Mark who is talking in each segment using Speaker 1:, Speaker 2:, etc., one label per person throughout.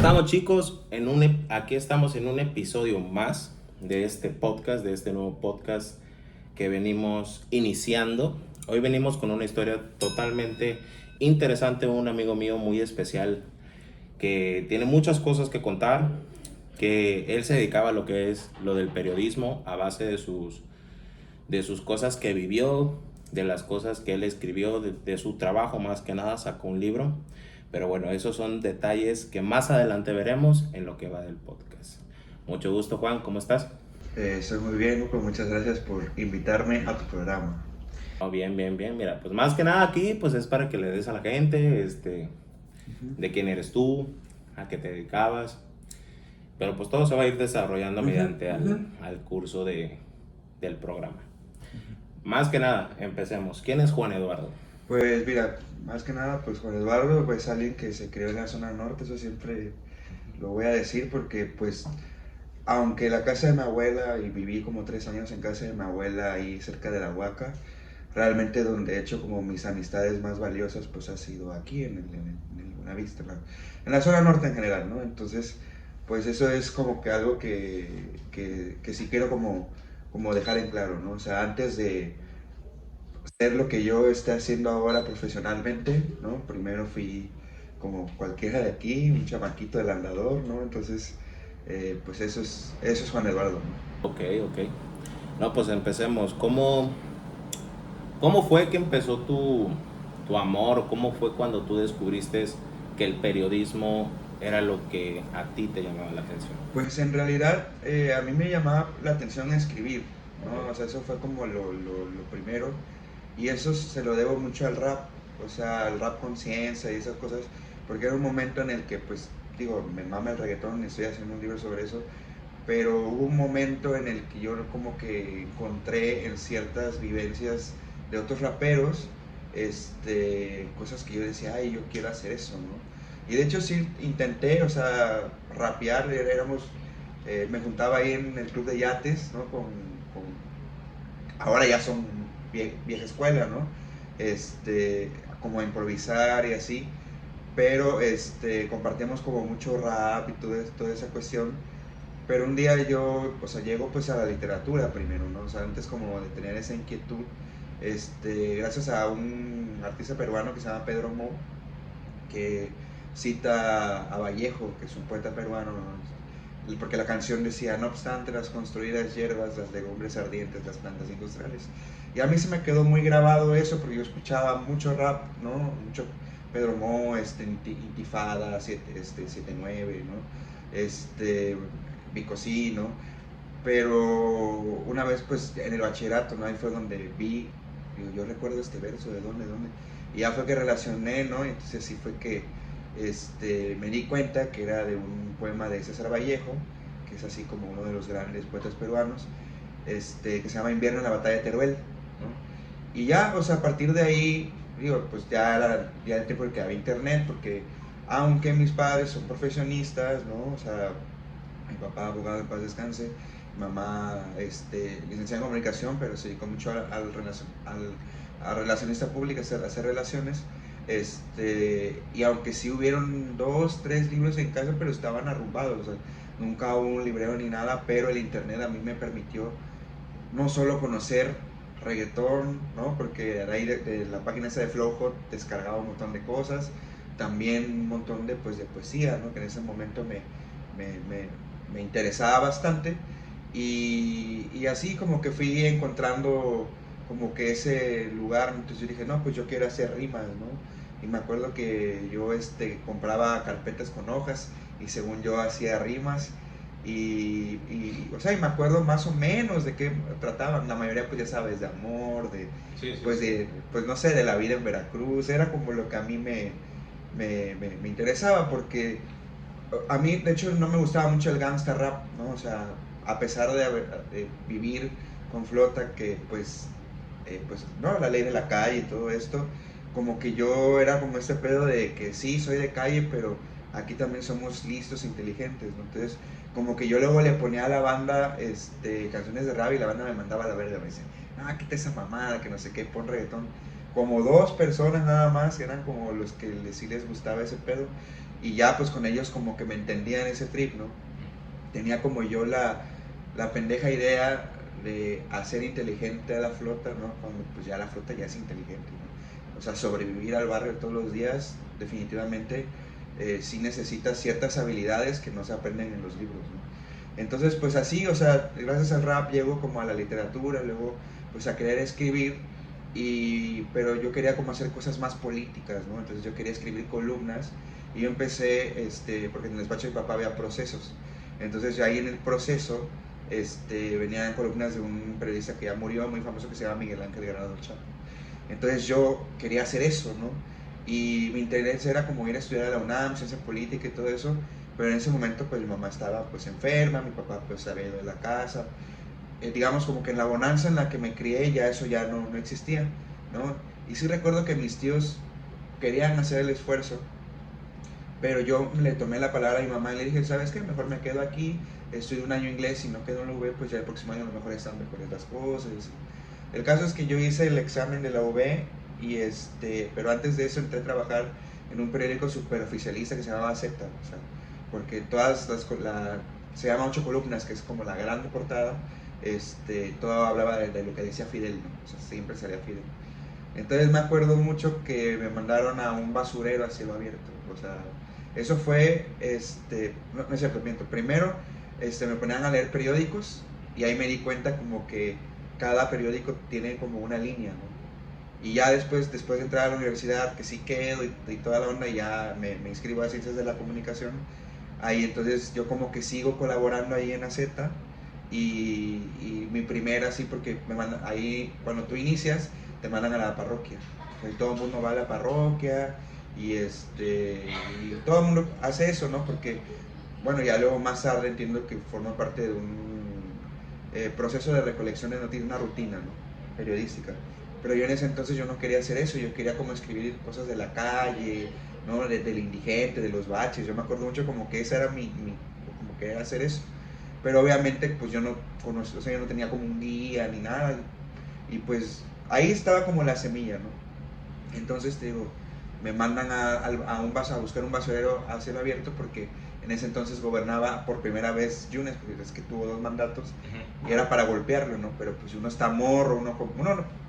Speaker 1: estamos, chicos? Aquí estamos en un episodio más de este podcast, de este nuevo podcast que venimos iniciando. Hoy venimos con una historia totalmente interesante, un amigo mío muy especial que tiene muchas cosas que contar, que él se dedicaba a lo que es lo del periodismo a base de sus cosas que vivió, de las cosas que él escribió, de su trabajo más que nada, sacó un libro. Pero bueno, esos son detalles que más adelante veremos en lo que va del podcast. Mucho gusto, Juan, ¿cómo estás?
Speaker 2: Estoy muy bien, Luco. Muchas gracias por invitarme a tu programa.
Speaker 1: Oh, bien, bien, bien. Mira, pues más que nada aquí, pues es para que le des a la gente,
Speaker 2: Ujú.
Speaker 1: de quién eres tú, a qué te dedicabas. Pero pues todo se va a ir desarrollando
Speaker 2: Ujú,
Speaker 1: mediante
Speaker 2: ujú.
Speaker 1: al curso del programa. Más que nada, empecemos. ¿Quién es Juan Eduardo?
Speaker 2: Pues mira, más que nada, pues Juan Eduardo pues alguien que se crió en la zona norte, eso siempre lo voy a decir porque pues aunque la casa de mi abuela, y viví como 3 años en casa de mi abuela ahí cerca de la Huaca, realmente donde he hecho como mis amistades más valiosas pues ha sido aquí en el Buenavista, ¿no? En la zona norte en general, ¿no? Entonces pues eso es como que algo que sí quiero como dejar en claro, ¿no? O sea, antes de hacer lo que yo esté haciendo ahora profesionalmente, ¿no? Primero fui como cualquiera de aquí, un chamaquito del andador, ¿no? Entonces, pues eso es Juan Eduardo, ¿no?
Speaker 1: Ok, ok. No, pues empecemos. ¿Cómo fue que empezó tu amor? ¿Cómo fue cuando tú descubriste que el periodismo era lo que a ti te llamaba la atención?
Speaker 2: Pues en realidad a mí me llamaba la atención escribir, ¿no? O
Speaker 1: Ok.
Speaker 2: sea, eso fue como lo primero. Y eso se lo debo mucho al rap, o sea, al rap conciencia y esas cosas, porque era un momento en el que, pues, digo, me mama el reggaetón, estoy haciendo un libro sobre eso, pero hubo un momento en el que yo como que encontré en ciertas vivencias de otros raperos, cosas que yo decía, ay, yo quiero hacer eso, ¿no? Y de hecho sí intenté, o sea, rapear, me juntaba ahí en el club de yates, ¿no? Ahora ya son vieja escuela, ¿no? Como a improvisar y así, pero compartíamos como mucho rap y toda esa cuestión, pero un día yo, o sea, llego pues a la literatura primero, ¿no? O sea, antes como de tener esa inquietud, gracias a un artista peruano que se llama Pedro Mo, que cita a Vallejo, que es un poeta peruano, ¿no? Porque la canción decía, no obstante las construidas hierbas, las legumbres ardientes, las plantas industriales. Y a mí se me quedó muy grabado eso, porque yo escuchaba mucho rap, ¿no? Mucho Pedro Mo, Intifada, 79, ¿no? Bicosí, ¿no? Pero una vez, pues, en el bachillerato, ¿no? Ahí fue donde vi, digo, yo recuerdo este verso, ¿de dónde, dónde? Y ya fue que relacioné, ¿no? Y entonces sí fue que me di cuenta que era de un poema de César Vallejo, que es así como uno de los grandes poetas peruanos, que se llama Invierno en la batalla de Teruel, ¿no? Y ya, o sea, a partir de ahí, digo, pues ya era ya el tiempo en que había internet, porque aunque mis padres son profesionistas, ¿no? O sea, mi papá abogado en paz descanse, mi mamá licenciada en comunicación, pero se dedicó mucho a relacionista pública, a hacer relaciones. Y aunque sí hubieron 2, 3 libros en casa, pero estaban arrumbados, o sea, nunca hubo un librero ni nada, pero el internet a mí me permitió no solo conocer reggaetón, ¿no? Porque de ahí de la página esa de Flowhot descargaba un montón de cosas, también un montón de, pues, de poesía, ¿no? Que en ese momento me, me, me interesaba bastante, y así como que fui encontrando como que ese lugar, entonces yo dije, no, pues yo quiero hacer rimas, ¿no? Y me acuerdo que yo compraba carpetas con hojas y según yo hacía rimas o sea, y me acuerdo más o menos de qué trataban. La mayoría, pues ya sabes, de amor,
Speaker 1: Sí, sí,
Speaker 2: pues,
Speaker 1: sí.
Speaker 2: pues no sé, de la vida en Veracruz. Era como lo que a mí me interesaba, porque a mí, de hecho, no me gustaba mucho el gangsta rap, ¿no? O sea, a pesar de vivir con Flota, que pues, no, la ley de la calle y todo esto, como que yo era como este pedo de que sí, soy de calle, pero aquí también somos listos, inteligentes, ¿no? Entonces, como que yo luego le ponía a la banda canciones de rap y la banda me mandaba a la verga, me dice, ah, quita esa mamada, que no sé qué, pon reggaetón. como 2 personas nada más, que eran como los que sí les gustaba ese pedo, y ya pues con ellos como que me entendían ese trip, ¿no? Tenía como yo la pendeja idea de hacer inteligente a la flota, ¿no? Cuando pues ya la flota ya es inteligente, ¿no? O sea, sobrevivir al barrio todos los días, definitivamente, sí necesitas ciertas habilidades que no se aprenden en los libros, ¿no? Entonces, pues así, o sea, gracias al rap llego como a la literatura, luego pues a querer escribir, pero yo quería como hacer cosas más políticas, ¿no? Entonces yo quería escribir columnas y yo empecé, porque en el despacho de mi papá había procesos, entonces yo ahí en el proceso venían columnas de un periodista que ya murió, muy famoso, que se llama Miguel Ángel Granado Chapo. Entonces yo quería hacer eso, ¿no? Y mi interés era como ir a estudiar a la UNAM, ciencia política y todo eso, pero en ese momento pues mi mamá estaba pues enferma, mi papá pues había ido de la casa, digamos como que en la bonanza en la que me crié ya eso ya no existía, ¿no? Y sí recuerdo que mis tíos querían hacer el esfuerzo, pero yo le tomé la palabra a mi mamá y le dije, ¿sabes qué? Mejor me quedo aquí, estudio un año inglés y no quedo en la UB, pues ya el próximo año a lo mejor están mejores las cosas. El caso es que yo hice el examen de la UB, pero antes de eso entré a trabajar en un periódico superoficialista que se llamaba Z, o sea, porque se llama 8 columnas, que es como la gran portada, todo hablaba de lo que decía Fidel, ¿no? O sea, siempre salía Fidel. Entonces me acuerdo mucho que me mandaron a un basurero a cielo abierto, o sea, eso fue, no es cierto, miento, primero me ponían a leer periódicos y ahí me di cuenta como que cada periódico tiene como una línea, ¿no? Y ya después de entrar a la universidad, que sí quedo y toda la onda, y ya me inscribo a Ciencias de la Comunicación, ahí entonces yo como que sigo colaborando ahí en AZ, y mi primera, sí, porque ahí cuando tú inicias, te mandan a la parroquia, y todo el mundo va a la parroquia, y todo el mundo hace eso, ¿no? Porque, bueno, ya luego más tarde entiendo que forma parte de un proceso de recolección de noticias, una rutina, ¿no? Periodística. Pero yo en ese entonces yo no quería hacer eso, yo quería como escribir cosas de la calle, ¿no? Del indigente, de los baches. Yo me acuerdo mucho como que esa era como que era hacer eso. Pero obviamente pues yo no conocía, o sea, yo no tenía como un guía ni nada. Y pues ahí estaba como la semilla, ¿no? Entonces te digo, me mandan a buscar un basurero a cielo abierto porque en ese entonces gobernaba por primera vez Yunes, porque es que tuvo 2 mandatos, y era para golpearlo, ¿no? Pero pues uno está morro, uno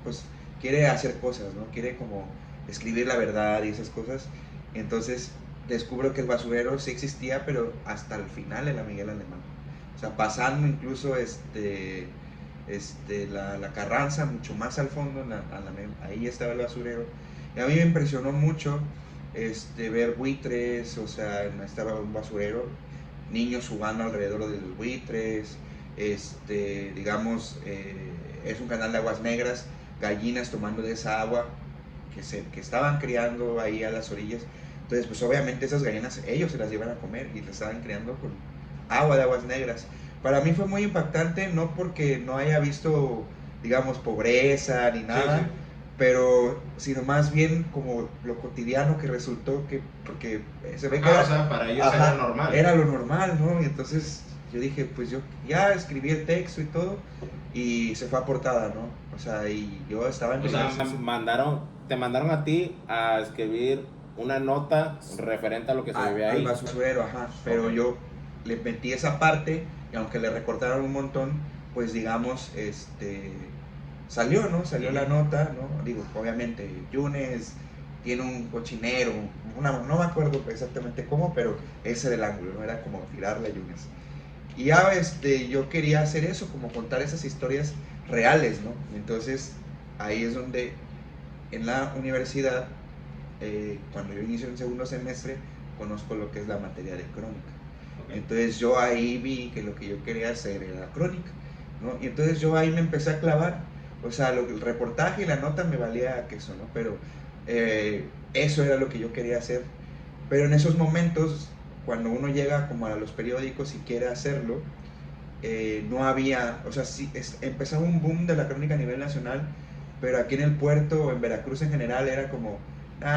Speaker 2: pues quiere hacer cosas, ¿no? Quiere como escribir la verdad y esas cosas. Entonces descubro que el basurero sí existía, pero hasta el final en la Miguel Alemán. O sea, pasando incluso la Carranza, mucho más al fondo, ahí estaba el basurero. Y a mí me impresionó mucho ver buitres, o sea, estaba un basurero, niños jugando alrededor de los buitres, digamos, es un canal de aguas negras, gallinas tomando de esa agua que estaban criando ahí a las orillas. Entonces, pues obviamente esas gallinas ellos se las iban a comer y las estaban criando con agua de aguas negras. Para mí fue muy impactante, no porque no haya visto, digamos, pobreza ni nada, sí, sí, pero sino más bien como lo cotidiano que resultó, porque se ve que
Speaker 1: o sea, para ellos era normal.
Speaker 2: Era lo normal, ¿no? Y entonces yo dije, pues yo ya escribí el texto y todo, y se fue a portada, ¿no? O sea, y yo estaba en...
Speaker 1: O sea, te mandaron a ti a escribir una nota referente a lo que se vivía ahí.
Speaker 2: Al basurero, ajá, pero okay, yo le metí esa parte y aunque le recortaron un montón, pues digamos, salió, ¿no? Salió la nota, ¿no? Digo, obviamente, Yunes tiene un cochinero, no me acuerdo exactamente cómo, pero ese era el ángulo, ¿no? Era como tirarle a Yunes. Y ya, yo quería hacer eso, como contar esas historias reales, ¿no? Entonces, ahí es donde, en la universidad, cuando yo inicio el segundo semestre, conozco lo que es la materia de crónica. Okay. Entonces yo ahí vi que lo que yo quería hacer era crónica, ¿no? Y entonces yo ahí me empecé a clavar, o sea, el reportaje y la nota me valía queso, ¿no? Pero eso era lo que yo quería hacer. Pero en esos momentos, cuando uno llega como a los periódicos y quiere hacerlo, no había, o sea, sí, empezaba un boom de la crónica a nivel nacional, pero aquí en el puerto o en Veracruz en general era como,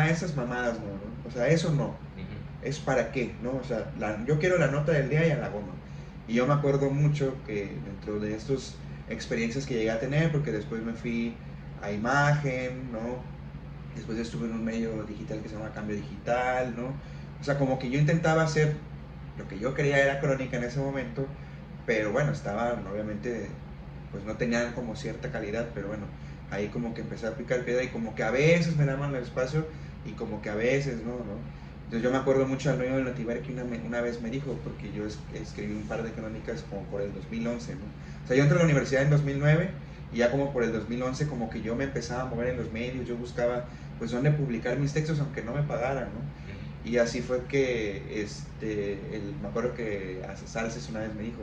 Speaker 2: esas mamadas no, ¿no? O sea, eso no. ¿Es para qué? ¿No? O sea, yo quiero la nota del día y a la goma. Y yo me acuerdo mucho que dentro de estas experiencias que llegué a tener, porque después me fui a Imagen, ¿no? Después estuve en un medio digital que se llama Cambio Digital, ¿no? O sea, como que yo intentaba hacer lo que yo quería era crónica en ese momento, pero bueno, estaban obviamente, pues no tenían como cierta calidad, pero bueno, ahí como que empecé a picar piedra y como que a veces me daban el espacio y como que a veces no. Entonces yo me acuerdo mucho al dueño del Notiver que una vez me dijo, porque yo escribí un par de crónicas como por el 2011, ¿no? O sea, yo entré a la universidad en 2009 y ya como por el 2011 como que yo me empezaba a mover en los medios, yo buscaba pues dónde publicar mis textos aunque no me pagaran, ¿no? Y así fue que, me acuerdo que Salces una vez me dijo,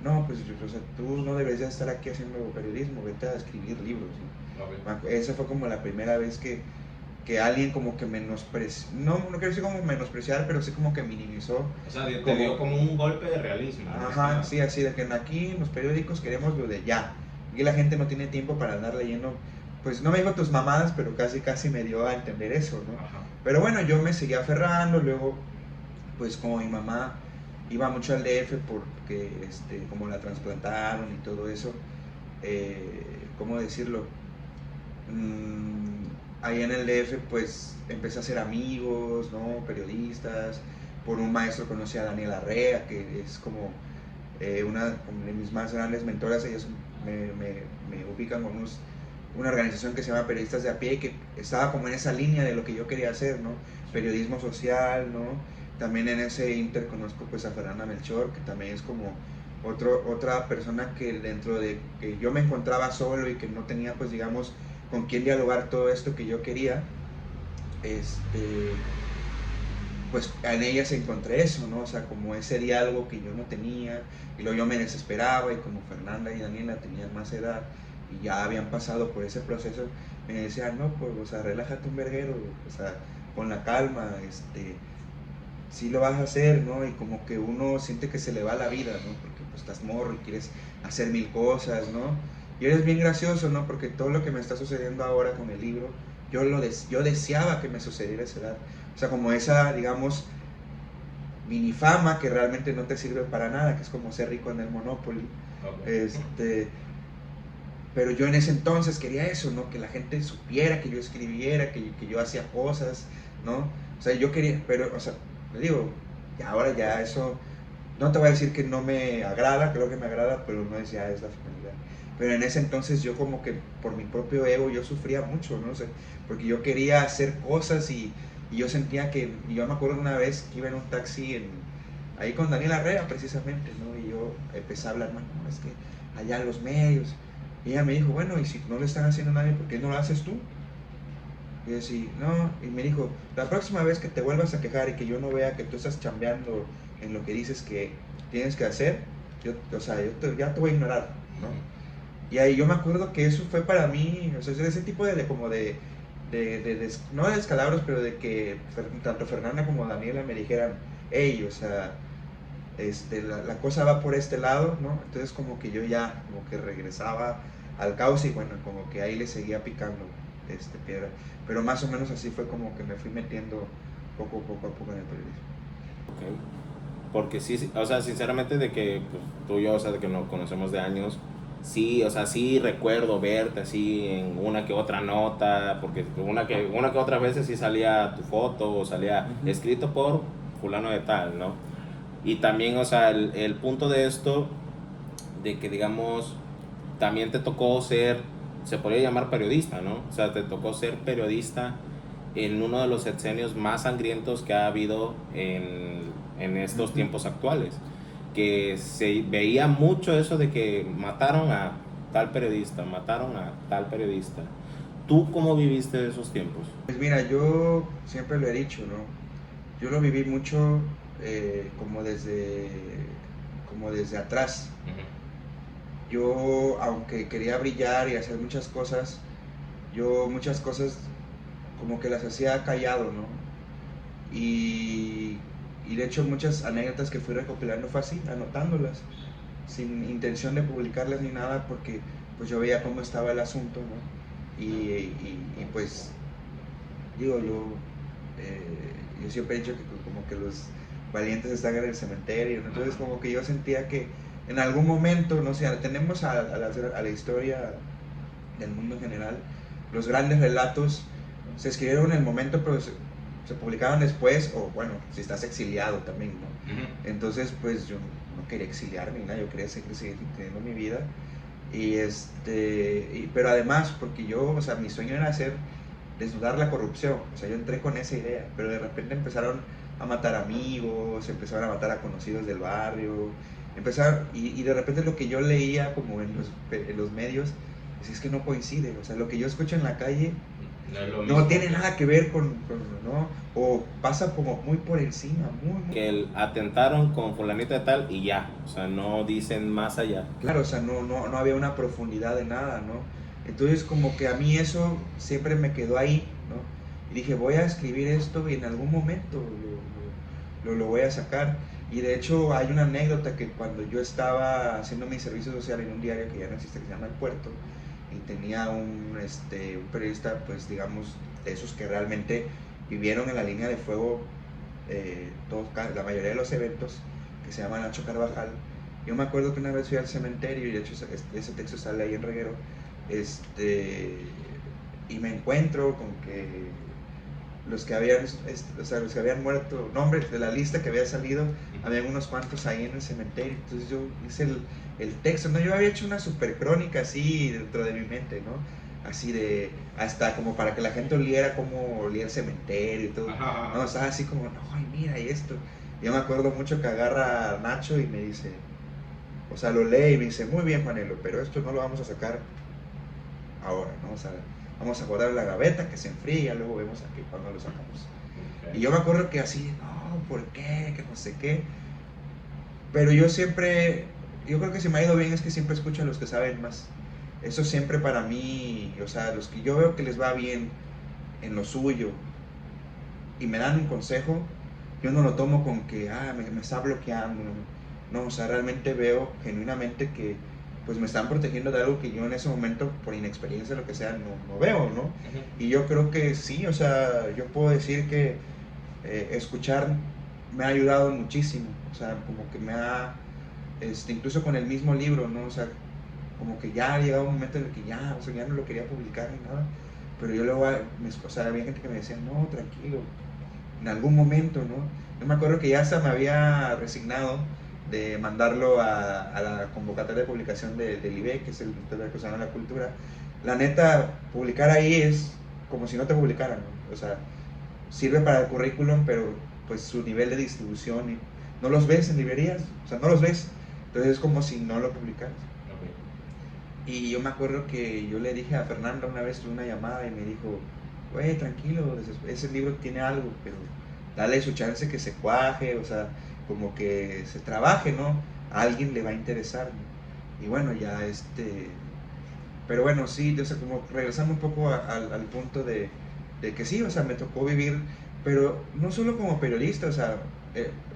Speaker 2: no, pues o sea, tú no deberías estar aquí haciendo periodismo, vete a escribir libros, ¿no? Okay. Esa fue como la primera vez que alguien como que menospreció, no quiero decir como menospreciar, pero sí como que minimizó.
Speaker 1: O sea, te dio como un golpe de realismo.
Speaker 2: Ajá, ¿no? Sí, así de que aquí en los periódicos queremos lo de ya. Y la gente no tiene tiempo para andar leyendo. Pues no me dijo tus mamadas, pero casi me dio a entender eso, ¿no? Ajá. Pero bueno, yo me seguía aferrando, luego, pues como mi mamá iba mucho al DF porque, como la trasplantaron y todo eso, ¿cómo decirlo? Ahí en el DF, pues empecé a hacer amigos, ¿no? Periodistas. Por un maestro conocí a Daniela Arrea, que es como una de mis más grandes mentoras. Ellos me ubican con una organización que se llama Periodistas de a Pie, que estaba como en esa línea de lo que yo quería hacer, ¿no? Periodismo social, ¿no? También en ese inter conozco pues a Fernanda Melchor, que también es como otra persona que dentro de que yo me encontraba solo y que no tenía pues digamos con quién dialogar todo esto que yo quería, pues en ellas encontré eso, ¿no? O sea, como ese diálogo que yo no tenía, y luego yo me desesperaba, y como Fernanda y Daniela tenían más edad, y ya habían pasado por ese proceso, me decían, no, pues, o sea, relájate un verguero, o sea, con la calma, sí lo vas a hacer, ¿no? Y como que uno siente que se le va la vida, ¿no? Porque pues estás morro y quieres hacer mil cosas, ¿no? Y eres bien gracioso, ¿no? Porque todo lo que me está sucediendo ahora con el libro, yo deseaba que me sucediera a esa edad. O sea, como esa, digamos, mini fama que realmente no te sirve para nada, que es como ser rico en el Monopoly. Okay. Pero yo en ese entonces quería eso, ¿no? Que la gente supiera que yo escribiera, que yo hacía cosas, ¿no? O sea, yo quería, pero, o sea, le digo, y ahora ya eso, no te voy a decir que no me agrada, creo que me agrada, pero no es ya es la finalidad. Pero en ese entonces yo como que por mi propio ego yo sufría mucho, ¿no? O sea, porque yo quería hacer cosas y yo sentía que, y yo me acuerdo una vez que iba en un taxi ahí con Daniela Arrea precisamente, ¿no? Y yo empecé a hablar, no, es que allá en los medios. Y ella me dijo, bueno, y si no le están haciendo a nadie, ¿por qué no lo haces tú? Y yo decía, no, y me dijo, la próxima vez que te vuelvas a quejar y que yo no vea que tú estás chambeando en lo que dices que tienes que hacer, ya te voy a ignorar, ¿no? Y ahí yo me acuerdo que eso fue para mí, o sea, ese tipo de no de descalabros, pero de que tanto Fernanda como Daniela me dijeran, hey, o sea, la cosa va por este lado, ¿no? Entonces como que yo ya como que regresaba al caos y bueno, como que ahí le seguía picando piedra. Pero más o menos así fue como que me fui metiendo poco a poco en el periodismo.
Speaker 1: Okay. Porque sí, o sea, sinceramente de que pues, tú y yo, o sea, de que nos conocemos de años, sí, o sea, sí recuerdo verte así en una que otra nota, porque una que otras veces sí salía tu foto o salía escrito por fulano de tal, ¿no? Y también, o sea, el punto de esto, de que digamos, también te tocó ser, se podría llamar periodista, ¿no? O sea, te tocó ser periodista en uno de los sexenios más sangrientos que ha habido en estos tiempos actuales. Que se veía mucho eso de que mataron a tal periodista, mataron a tal periodista. ¿Tú cómo viviste esos tiempos?
Speaker 2: Pues mira, yo siempre lo he dicho, ¿no? Yo lo viví mucho como desde atrás. Yo, aunque quería brillar y hacer muchas cosas, yo muchas cosas como que las hacía callado, ¿no? Y de hecho muchas anécdotas que fui recopilando fue así, anotándolas, sin intención de publicarlas ni nada, porque pues yo veía cómo estaba el asunto, ¿no? Y pues, digo, yo siempre he dicho que como que los valientes están en el cementerio, ¿no? Entonces como que yo sentía que en algún momento, no sé, tenemos a la historia del mundo en general, los grandes relatos se escribieron en el momento, pero se publicaron después, o bueno, si estás exiliado también, ¿no? Entonces, pues yo no quería exiliarme, ¿no? Yo quería seguir teniendo mi vida. Pero además, porque yo, o sea, mi sueño era desnudar la corrupción, o sea, yo entré con esa idea, pero de repente empezaron a matar amigos, empezaron a matar a conocidos del barrio, y de repente lo que yo leía como en los medios, pues es que no coincide, o sea, lo que yo escucho en la calle no tiene nada que ver ¿no? O pasa como muy por encima, muy...
Speaker 1: Que atentaron con fulanito de tal y ya, o sea, no dicen más allá.
Speaker 2: Claro, o sea, no había una profundidad de nada, ¿no? Entonces como que a mí eso siempre me quedó ahí, ¿no? Y dije, voy a escribir esto y en algún momento lo voy a sacar. Y de hecho hay una anécdota que cuando yo estaba haciendo mi servicio social en un diario que ya no existe, que se llama El Puerto, y tenía un periodista, pues digamos, de esos que realmente vivieron en la línea de fuego la mayoría de los eventos, que se llama Nacho Carvajal. Yo me acuerdo que una vez fui al cementerio, y de hecho ese texto sale ahí en Reguero, y me encuentro con que los que habían, los que habían muerto, nombres de la lista que había salido, habían unos cuantos ahí en el cementerio. Entonces yo hice el texto, ¿no? Yo había hecho una super crónica así dentro de mi mente, ¿no? Así de, hasta como para que la gente oliera cómo olía el cementerio y todo. No, o sea, así como, no, ay, mira, y esto. Yo me acuerdo mucho que agarra a Nacho y me dice, o sea, lo lee y me dice, muy bien, Juanelo, pero esto no lo vamos a sacar ahora, ¿no? O sea, vamos a guardar la gaveta, que se enfría, luego vemos aquí cuando lo sacamos. Okay. Y yo me acuerdo que así, no, ¿por qué? Que no sé qué. Pero yo creo que si me ha ido bien es que siempre escucho a los que saben más. Eso siempre para mí, o sea, los que yo veo que les va bien en lo suyo y me dan un consejo, yo no lo tomo con que, me está bloqueando. No, o sea, realmente veo genuinamente que pues me están protegiendo de algo que yo en ese momento, por inexperiencia, lo que sea, no veo, ¿no? Y yo creo que sí, o sea, yo puedo decir que escuchar me ha ayudado muchísimo, o sea, como que me ha, incluso con el mismo libro, ¿no? O sea, como que ya ha llegado un momento en el que ya, o sea, ya no lo quería publicar ni nada, pero yo luego, o sea, había gente que me decía, no, tranquilo, en algún momento, ¿no? Yo me acuerdo que ya hasta me había resignado de mandarlo a la convocatoria de publicación del IBE, que es el Instituto Veracruzano de la Cultura. La neta, publicar ahí es como si no te publicaran, ¿no? O sea, sirve para el currículum, pero pues su nivel de distribución, no los ves en librerías, o sea, no los ves, entonces es como si no lo publicaras. Okay. Y yo me acuerdo que yo le dije a Fernanda una vez, tuve una llamada y me dijo, güey, tranquilo, ese libro tiene algo, pero dale su chance que se cuaje, o sea, como que se trabaje, ¿no? A alguien le va a interesar, ¿no? Y bueno, ya pero bueno, sí, o sea, como regresando un poco al punto de que sí, o sea, me tocó vivir, pero no solo como periodista, o sea,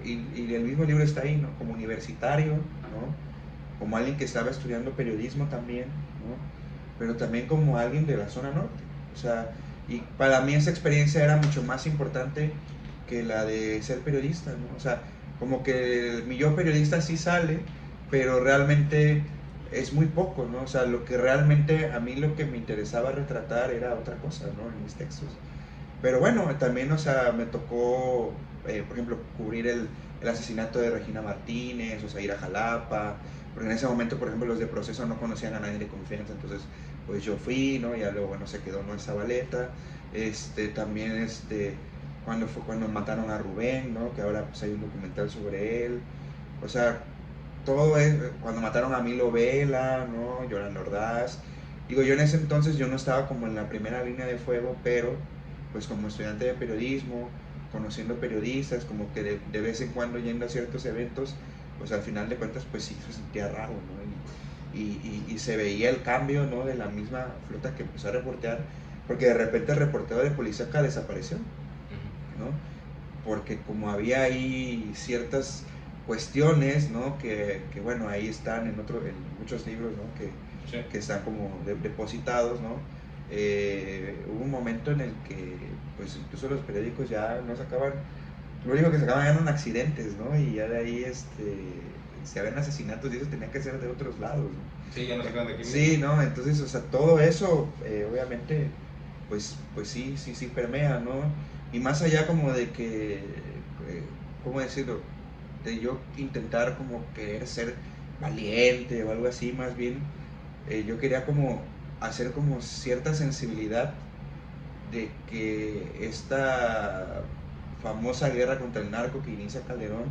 Speaker 2: y el mismo libro está ahí, ¿no? Como universitario, ¿no? Como alguien que estaba estudiando periodismo también, ¿no? Pero también como alguien de la zona norte, o sea, y para mí esa experiencia era mucho más importante que la de ser periodista, ¿no? O sea, como que mi yo periodista sí sale, pero realmente es muy poco, ¿no? O sea, lo que realmente a mí lo que me interesaba retratar era otra cosa, ¿no? En mis textos. Pero bueno, también, o sea, me tocó, por ejemplo, cubrir el asesinato de Regina Martínez, o sea, ir a Jalapa, porque en ese momento, por ejemplo, los de Proceso no conocían a nadie de confianza, entonces, pues yo fui, ¿no? Ya luego, bueno, se quedó, ¿no? Esa baleta. También, cuando mataron a Rubén, ¿no? Que ahora pues hay un documental sobre él. O sea, todo es, cuando mataron a Milo Vela, ¿no? Yolanda Ordaz. Digo, yo en ese entonces yo no estaba como en la primera línea de fuego, pero pues como estudiante de periodismo, conociendo periodistas, como que de vez en cuando yendo a ciertos eventos, pues al final de cuentas pues sí se sentía raro, ¿no? Y se veía el cambio, ¿no? De la misma flota que empezó a reportear, porque de repente el reportero de Policíaca desapareció, ¿no? Porque como había ahí ciertas cuestiones, ¿no? Que bueno, ahí están en muchos libros, ¿no? Que están como depositados, ¿no? Hubo un momento en el que pues incluso los periódicos ya no sacaban, lo único que sacaban eran accidentes, ¿no? Y ya de ahí si habían asesinatos y eso tenía que ser de otros lados, ¿no?
Speaker 1: Sí, ya no sacaban de aquí.
Speaker 2: Sí, ¿no? Entonces, o sea, todo eso obviamente pues sí permea, ¿no? Y más allá como de que, ¿cómo decirlo? De yo intentar como querer ser valiente o algo así, más bien yo quería como hacer como cierta sensibilidad de que esta famosa guerra contra el narco que inicia Calderón,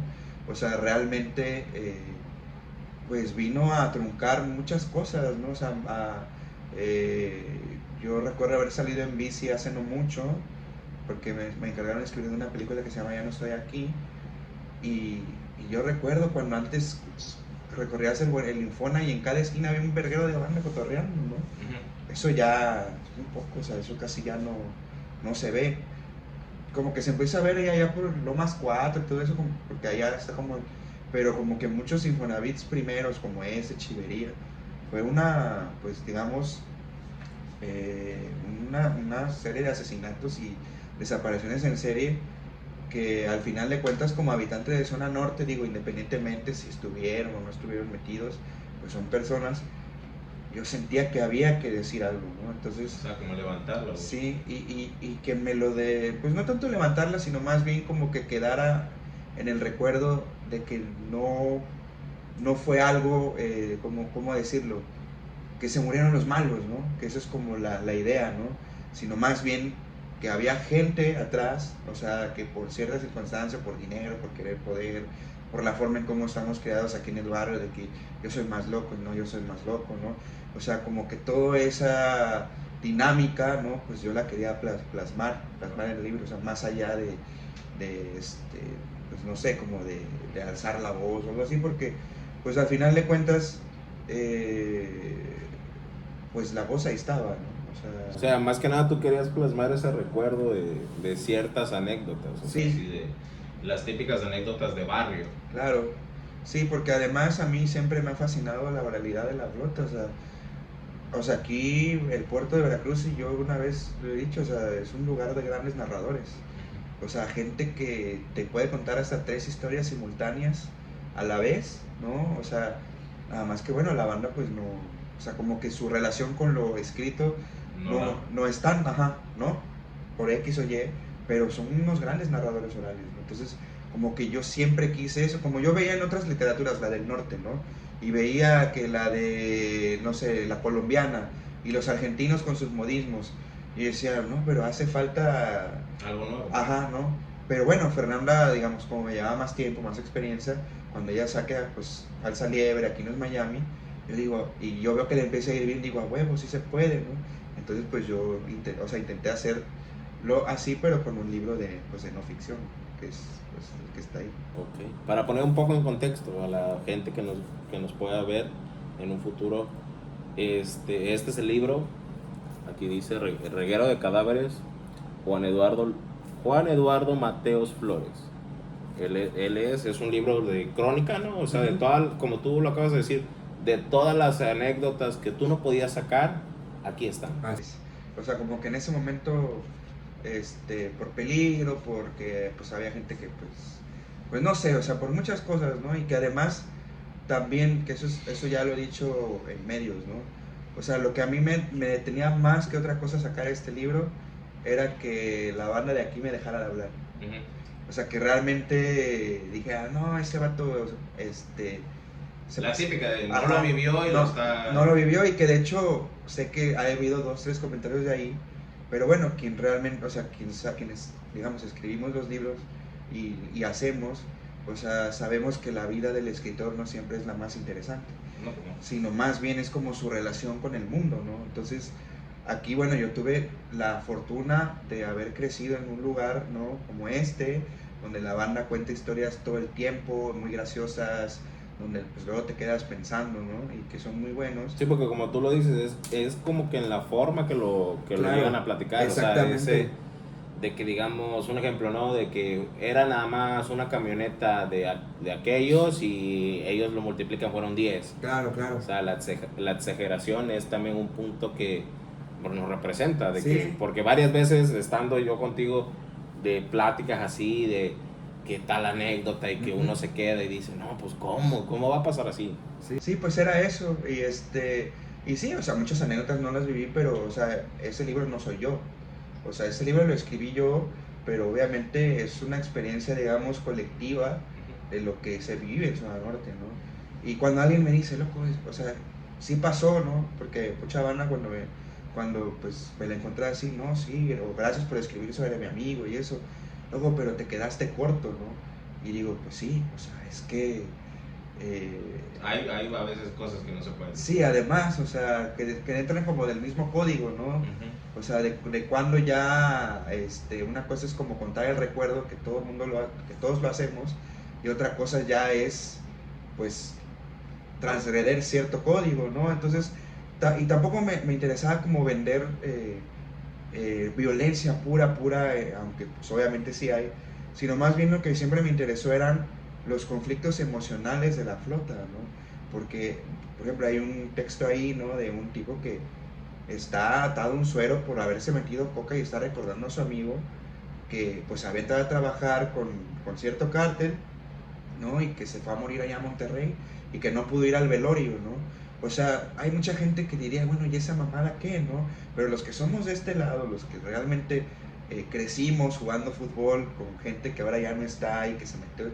Speaker 2: o sea, realmente pues vino a truncar muchas cosas, ¿no? O sea, eh, yo recuerdo haber salido en bici hace no mucho, porque me encargaron de escribir una película que se llama Ya no estoy aquí, y yo recuerdo cuando antes recorrías el Infona y en cada esquina había un verguero de banda cotorreando, ¿no? Uh-huh. Eso ya, un poco, o sea, eso casi ya no se ve. Como que se empieza a ver allá por Lomas 4 y todo eso, porque allá está como, pero como que muchos Infonavits primeros, como Chivería, fue una, pues digamos, una serie de asesinatos y desapariciones en serie que al final de cuentas como habitante de zona norte, digo, independientemente si estuvieron o no estuvieron metidos, pues son personas, yo sentía que había que decir algo, ¿no? Entonces...
Speaker 1: O sea, como levantarlo.
Speaker 2: Sí, y que me lo de, pues no tanto levantarla, sino más bien como que quedara en el recuerdo de que no fue algo, ¿cómo decirlo? Que se murieron los malos, ¿no? Que eso es como la idea, ¿no? Sino más bien que había gente atrás, o sea, que por ciertas circunstancias, por dinero, por querer poder, por la forma en cómo estamos creados aquí en el barrio, de que yo soy más loco, no, yo soy más loco, ¿no? O sea, como que toda esa dinámica, ¿no? Pues yo la quería plasmar en el libro, o sea, más allá de pues no sé, como de alzar la voz o algo así, porque pues al final de cuentas, pues la voz ahí estaba, ¿no?
Speaker 1: O sea, más que nada tú querías plasmar ese recuerdo de ciertas anécdotas. O
Speaker 2: sí.
Speaker 1: Sea, así de las típicas anécdotas de barrio.
Speaker 2: Claro, sí, porque además a mí siempre me ha fascinado la oralidad de la flota, o sea, aquí el puerto de Veracruz, y yo una vez lo he dicho, o sea, es un lugar de grandes narradores. O sea, gente que te puede contar hasta 3 historias simultáneas a la vez, ¿no? O sea, nada más que bueno, la banda pues no, o sea, como que su relación con lo escrito no es tan, ¿no? Por X o Y, pero son unos grandes narradores orales, ¿no? Entonces, como que yo siempre quise eso, como yo veía en otras literaturas, la del norte, ¿no? Y veía que la de, no sé, la colombiana y los argentinos con sus modismos, y decía, no, pero hace falta...
Speaker 1: algo nuevo.
Speaker 2: ¿no? Pero bueno, Fernanda, digamos, como me llevaba más tiempo, más experiencia, cuando ella saca, pues, Falsa Liebre, Aquí no es Miami, yo digo, y yo veo que le empieza a ir bien, digo, a huevo, sí se puede, ¿no? Entonces, pues yo intenté hacerlo así, pero con un libro de no ficción, que es pues, el que está ahí.
Speaker 1: Okay. Para poner un poco en contexto a la gente que nos pueda ver en un futuro, este es el libro, aquí dice Reguero de Cadáveres, Juan Eduardo Mateos Flores. Él es un libro de crónica, ¿no? O sea, de todas, como tú lo acabas de decir, de todas las anécdotas que tú no podías sacar, aquí están.
Speaker 2: O sea, como que en ese momento, por peligro, porque pues había gente que pues no sé, o sea, por muchas cosas, ¿no? Y que además también, que eso ya lo he dicho en medios, ¿no? O sea, lo que a mí me detenía más que otra cosa sacar este libro era que la banda de aquí me dejara de hablar. O sea, que realmente dije, no, ese vato,
Speaker 1: la típica de no lo vivió y
Speaker 2: no,
Speaker 1: lo está...
Speaker 2: No lo vivió, y que de hecho sé que ha habido 2, 3 comentarios de ahí, pero bueno, quien realmente, o sea, quienes, digamos, escribimos los libros y hacemos, o sea, sabemos que la vida del escritor no siempre es la más interesante,
Speaker 1: no.
Speaker 2: Sino más bien es como su relación con el mundo, ¿no? Entonces, aquí, bueno, yo tuve la fortuna de haber crecido en un lugar, ¿no? Como donde la banda cuenta historias todo el tiempo, muy graciosas, donde pues luego te quedas pensando, ¿no? Y que son muy buenos.
Speaker 1: Sí, porque como tú lo dices, es como que en la forma que lo llegan a platicar,
Speaker 2: exactamente.
Speaker 1: O sea, de que digamos, un ejemplo, ¿no? De que era nada más una camioneta de aquellos y ellos lo multiplican, fueron 10.
Speaker 2: Claro.
Speaker 1: O sea, la exageración es también un punto que nos representa, de que, porque varias veces estando yo contigo de pláticas así, de que tal anécdota y que uno se queda y dice, no, pues ¿cómo va a pasar así?
Speaker 2: Sí, pues era eso, y sí, o sea, muchas anécdotas no las viví, pero, o sea, ese libro no soy yo, O sea, ese libro lo escribí yo, pero obviamente es una experiencia, digamos, colectiva de lo que se vive en Zona Norte, ¿no? Y cuando alguien me dice, loco, o sea, sí pasó, ¿no? Porque mucha banda cuando pues me la encontré así, no, sí, o gracias por escribir sobre mi amigo y eso, luego, pero te quedaste corto, ¿no? Y digo, pues sí, o sea, es que...
Speaker 1: hay a veces cosas que no se pueden.
Speaker 2: Sí, además, o sea, que entran como del mismo código, ¿no? O sea, de cuando ya una cosa es como contar el recuerdo, que todo el mundo que todos lo hacemos, y otra cosa ya es, pues, transgreder cierto código, ¿no? Entonces, y tampoco me interesaba como vender violencia pura, aunque pues obviamente sí hay, sino más bien lo que siempre me interesó eran los conflictos emocionales de la flota, ¿no? Porque, por ejemplo, hay un texto ahí, ¿no? De un tipo que está atado a un suero por haberse metido coca y está recordando a su amigo que pues había entrado a trabajar con cierto cártel, ¿no? Y que se fue a morir allá a Monterrey y que no pudo ir al velorio, ¿no? O sea, hay mucha gente que diría, bueno, ¿y esa mamada qué, no? Pero los que somos de este lado, los que realmente crecimos jugando fútbol con gente que ahora ya no está y que se metió,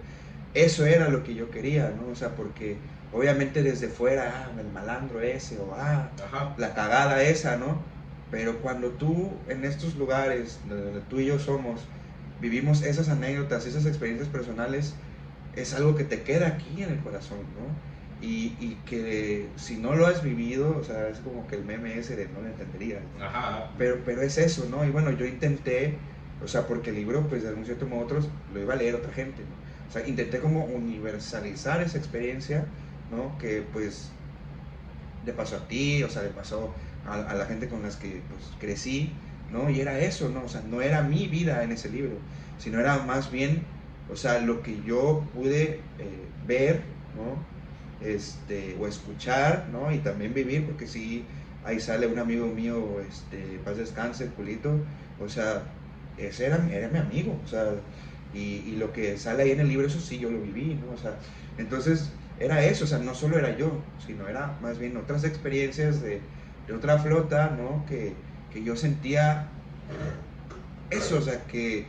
Speaker 2: eso era lo que yo quería, ¿no? O sea, porque obviamente desde fuera, el malandro ese, o
Speaker 1: Ajá.
Speaker 2: la cagada esa, ¿no? Pero cuando tú en estos lugares donde tú y yo somos, vivimos esas anécdotas, esas experiencias personales, es algo que te queda aquí en el corazón, ¿no? Y que si no lo has vivido, o sea, es como que el meme ese de no lo entenderías.
Speaker 1: Ajá.
Speaker 2: Pero es eso, ¿no? Y bueno, yo intenté, o sea, porque el libro, pues de algún cierto modo otros, lo iba a leer otra gente, ¿no? O sea, intenté como universalizar esa experiencia, ¿no? Que pues le pasó a ti, o sea, le pasó a la gente con las que pues crecí, ¿no? Y era eso, ¿no? O sea, no era mi vida en ese libro, sino era más bien, o sea, lo que yo pude ver, ¿no? O escuchar, ¿no? Y también vivir, porque sí, ahí sale un amigo mío, paz descanse, Julito, o sea, ese era mi amigo, o sea, y lo que sale ahí en el libro, eso sí, yo lo viví, ¿no? O sea, entonces era eso, o sea, no solo era yo, sino era más bien otras experiencias de otra flota, ¿no? Que yo sentía eso, o sea, que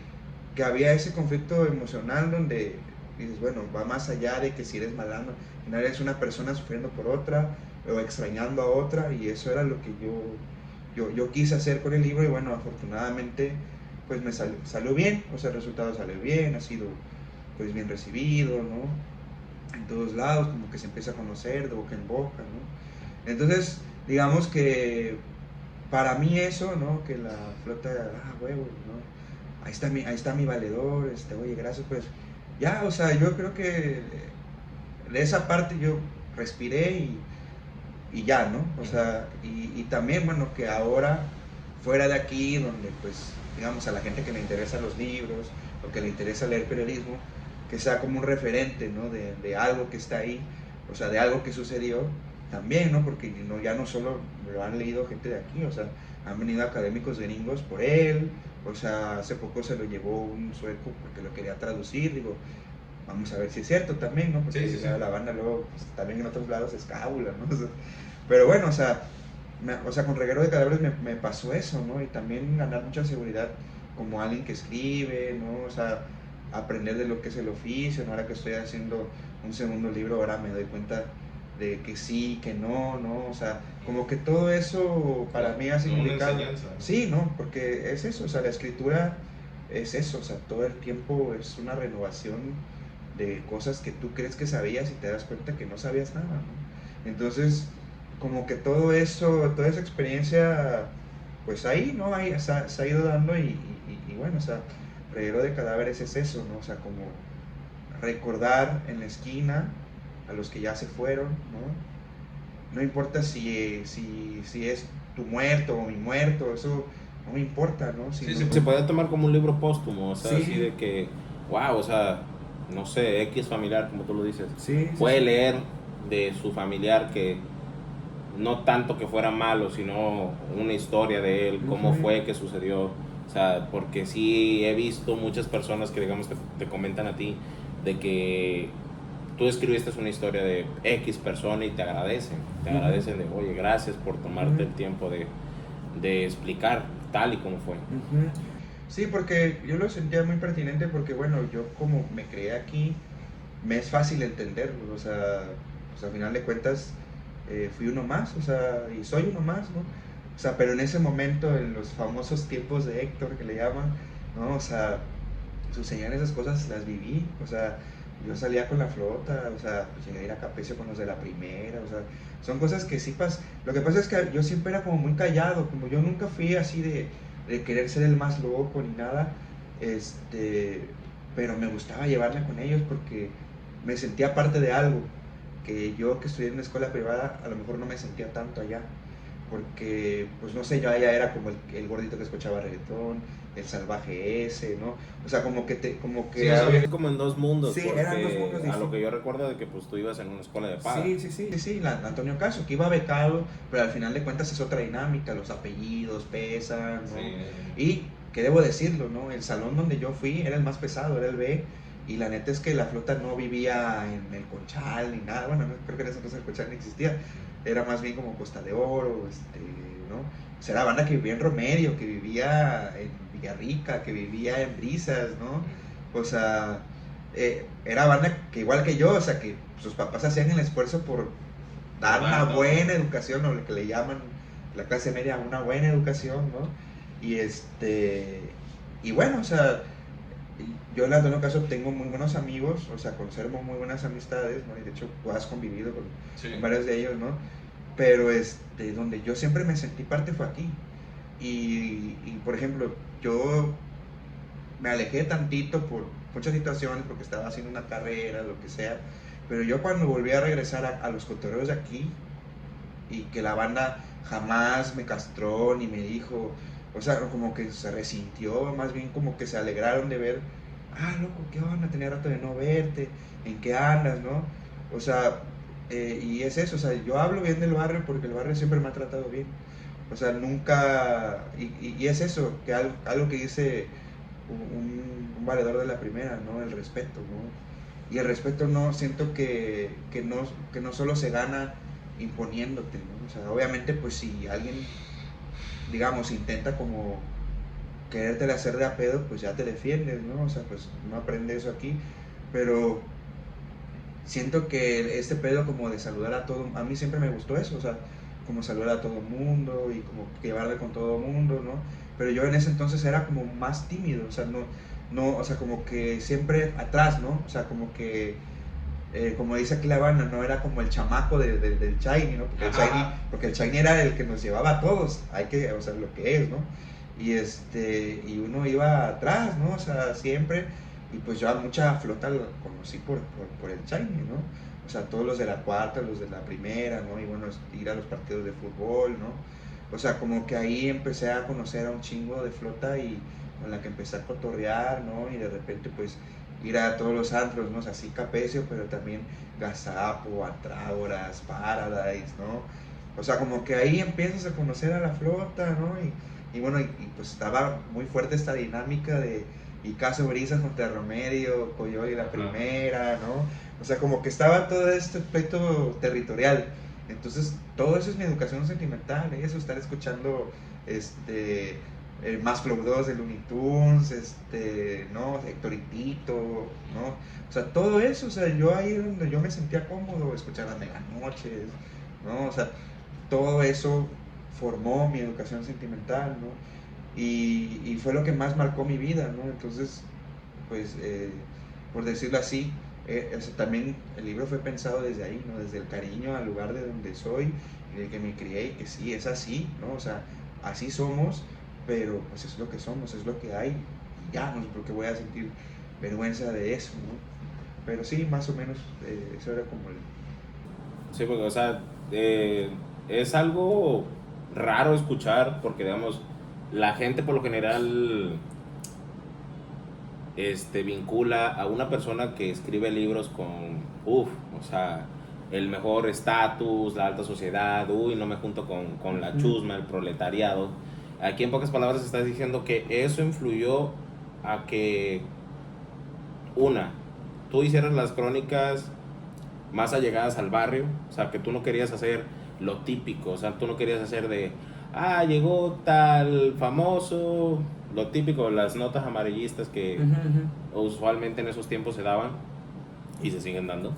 Speaker 2: había ese conflicto emocional donde dices, bueno, va más allá de que si eres malandro, al final eres una persona sufriendo por otra o extrañando a otra, y eso era lo que yo quise hacer con el libro, y bueno, afortunadamente pues me salió bien, o sea, el resultado salió bien, ha sido pues bien recibido, ¿no? En todos lados, como que se empieza a conocer de boca en boca, ¿no? Entonces, digamos que para mí eso, ¿no? Que la flota, huevo, ¿no? Ahí está mi valedor, oye, gracias, pues, ya, o sea, yo creo que de esa parte yo respiré y ya, ¿no? O sea, y también, bueno, que ahora, fuera de aquí, donde, pues, digamos, a la gente que le interesan los libros, o que le interesa leer periodismo, que sea como un referente, ¿no? De algo que está ahí, o sea, de algo que sucedió también, ¿no? Porque ya no solo lo han leído gente de aquí, o sea, han venido académicos gringos por él, o sea, hace poco se lo llevó un sueco porque lo quería traducir, digo, vamos a ver si es cierto también, ¿no? Porque
Speaker 1: Sí.
Speaker 2: la banda luego, pues, también en otros lados es cábula, ¿no? O sea, pero bueno, o sea, con Reguero de Cadáveres me pasó eso, ¿no? Y también ganar mucha seguridad como alguien que escribe, ¿no? O sea, aprender de lo que es el oficio, ¿no? Ahora que estoy haciendo un segundo libro, ahora me doy cuenta de que sí, que no, ¿no? O sea, como que todo eso para mí ha significado...
Speaker 1: Una enseñanza, ¿no?
Speaker 2: Sí, ¿no? Porque es eso, o sea, la escritura es eso, o sea, todo el tiempo es una renovación de cosas que tú crees que sabías y te das cuenta que no sabías nada, ¿no? Entonces, como que todo eso, toda esa experiencia, pues ahí, ¿no? Ahí se ha ido dando y bueno, o sea, Reguero de Cadáveres es eso, ¿no? O sea, como recordar en la esquina a los que ya se fueron, ¿no? No importa si es tu muerto o mi muerto, eso no me importa, ¿no?
Speaker 1: Sí, se puede tomar como un libro póstumo, o sea,
Speaker 2: Sí.
Speaker 1: así de que, wow, o sea, no sé, X familiar, como tú lo dices,
Speaker 2: Sí,
Speaker 1: puede
Speaker 2: sí.
Speaker 1: leer de su familiar que no tanto que fuera malo, sino una historia de él, cómo fue que sucedió, o sea, porque sí he visto muchas personas que, digamos, te comentan a ti de que tú escribiste una historia de X persona y te agradecen de, oye, gracias por tomarte el tiempo de explicar. tal y como fue.
Speaker 2: Ujú. Sí, porque yo lo sentía muy pertinente porque, bueno, yo como me crié aquí, me es fácil entenderlo, o sea, pues al final de cuentas fui uno más, o sea, y soy uno más, ¿no? O sea, pero en ese momento, en los famosos tiempos de Héctor que le llaman, ¿no? O sea, sucedían esas cosas, las viví, o sea, yo salía con la flota, o sea, pues llegué a ir a Capecio con los de la primera, o sea, son cosas que sí pasan. Lo que pasa es que yo siempre era como muy callado, como yo nunca fui así de querer ser el más loco ni nada, este, pero me gustaba llevarme con ellos porque me sentía parte de algo, que yo que estudié en una escuela privada a lo mejor no me sentía tanto allá, porque pues no sé, yo allá era como el gordito que escuchaba reggaetón, el salvaje ese, ¿no? O sea, como que como que
Speaker 1: Sí, o sea, viví como en dos mundos,
Speaker 2: sí, eran dos mundos
Speaker 1: porque a lo
Speaker 2: distintos.
Speaker 1: que yo recuerdo de que pues tú ibas en una escuela de paga.
Speaker 2: Sí, Antonio Caso, que iba becado, pero al final de cuentas es otra dinámica, los apellidos pesan, ¿no?
Speaker 1: Sí.
Speaker 2: Y, que debo decirlo, ¿no? El salón donde yo fui era el más pesado, era el B, y la neta es que la flota no vivía en el Conchal ni nada, bueno, no, creo que en ese entonces el Conchal ni existía, era más bien como Costa de Oro, ¿no? O sea, era banda que vivía en Romerio, que vivía en Villarrica, que vivía en Brisas, ¿no? O sea, era banda que igual que yo, o sea, que sus papás hacían el esfuerzo por dar una buena educación, o lo que le llaman la clase media, una buena educación, ¿no? Y y bueno, o sea, yo en Antonio Caso tengo muy buenos amigos, o sea, conservo muy buenas amistades, ¿no? Y de hecho, tú has convivido con varios de ellos, ¿no? Pero donde yo siempre me sentí parte fue aquí. Por ejemplo, yo me alejé tantito por muchas situaciones, porque estaba haciendo una carrera, lo que sea, pero yo cuando volví a regresar a los cotorreos de aquí, y que la banda jamás me castró ni me dijo, o sea, como que se resintió, más bien como que se alegraron de ver, ah, loco, ¿qué onda? Tenía rato de no verte, ¿en qué andas, no? O sea, y es eso, o sea, yo hablo bien del barrio porque el barrio siempre me ha tratado bien, o sea, nunca, y es eso, que algo que dice un valedor de la primera, ¿no? El respeto, ¿no? Y el respeto no, siento que no solo se gana imponiéndote, ¿no? O sea, obviamente pues si alguien, digamos, intenta como querértela hacer de a pedo, pues ya te defiendes, ¿no? O sea, pues no aprende eso aquí, pero siento que este pedo como de saludar a todo, a mí siempre me gustó eso, o sea, como saludar a todo mundo y como llevarle con todo mundo, ¿no? Pero yo en ese entonces era como más tímido, o sea, o sea, como que siempre atrás, ¿no? O sea, como que, como dice aquí la banda, no era como el chamaco del Shiny, ¿no? Porque el Shiny era el que nos llevaba a todos, o sea, lo que es, ¿no? Y uno iba atrás, ¿no? O sea, siempre, y pues yo a mucha flota lo conocí por el Shiny, ¿no? O sea, todos los de la cuarta, los de la primera, ¿no? Y bueno, ir a los partidos de fútbol, ¿no? O sea, como que ahí empecé a conocer a un chingo de flota y con la que empecé a cotorrear, ¿no? Y de repente pues ir a todos los antros, ¿no? O sea, así Capecio, pero también Gazapo, Antrágoras, Paradise, ¿no? O sea, como que ahí empiezas a conocer a la flota, ¿no? Y bueno, pues estaba muy fuerte esta dinámica de Icaso Brisas contra Romerio, Coyoy la primera, ¿no? O sea, como que estaba todo este aspecto territorial. Entonces, todo eso es mi educación sentimental, ¿eh? Eso, estar escuchando más Flow 2 de Looney Tunes, ¿no? Héctor y Tito, ¿no? O sea, todo eso, o sea, yo ahí es donde yo me sentía cómodo, escuchar las meganoches, ¿no? O sea, todo eso formó mi educación sentimental, ¿no? Y fue lo que más marcó mi vida, ¿no? Entonces, pues, por decirlo así, también el libro fue pensado desde ahí, ¿no? Desde el cariño al lugar de donde soy, de que me crié, y que sí, es así, ¿no? O sea, así somos, pero pues es lo que somos, es lo que hay, y ya, no sé por qué voy a sentir vergüenza de eso, ¿no? Pero sí, más o menos, eso era como el...
Speaker 1: Sí, porque, o sea, es algo raro escuchar, porque, digamos, la gente por lo general vincula a una persona que escribe libros con, o sea, el mejor estatus, la alta sociedad, no me junto con la chusma, el proletariado. Aquí en pocas palabras estás diciendo que eso influyó a que, tú hicieras las crónicas más allegadas al barrio, o sea, que tú no querías hacer lo típico, o sea, tú no querías hacer de, llegó tal famoso, lo típico, las notas amarillistas que usualmente en esos tiempos se daban y se siguen dando.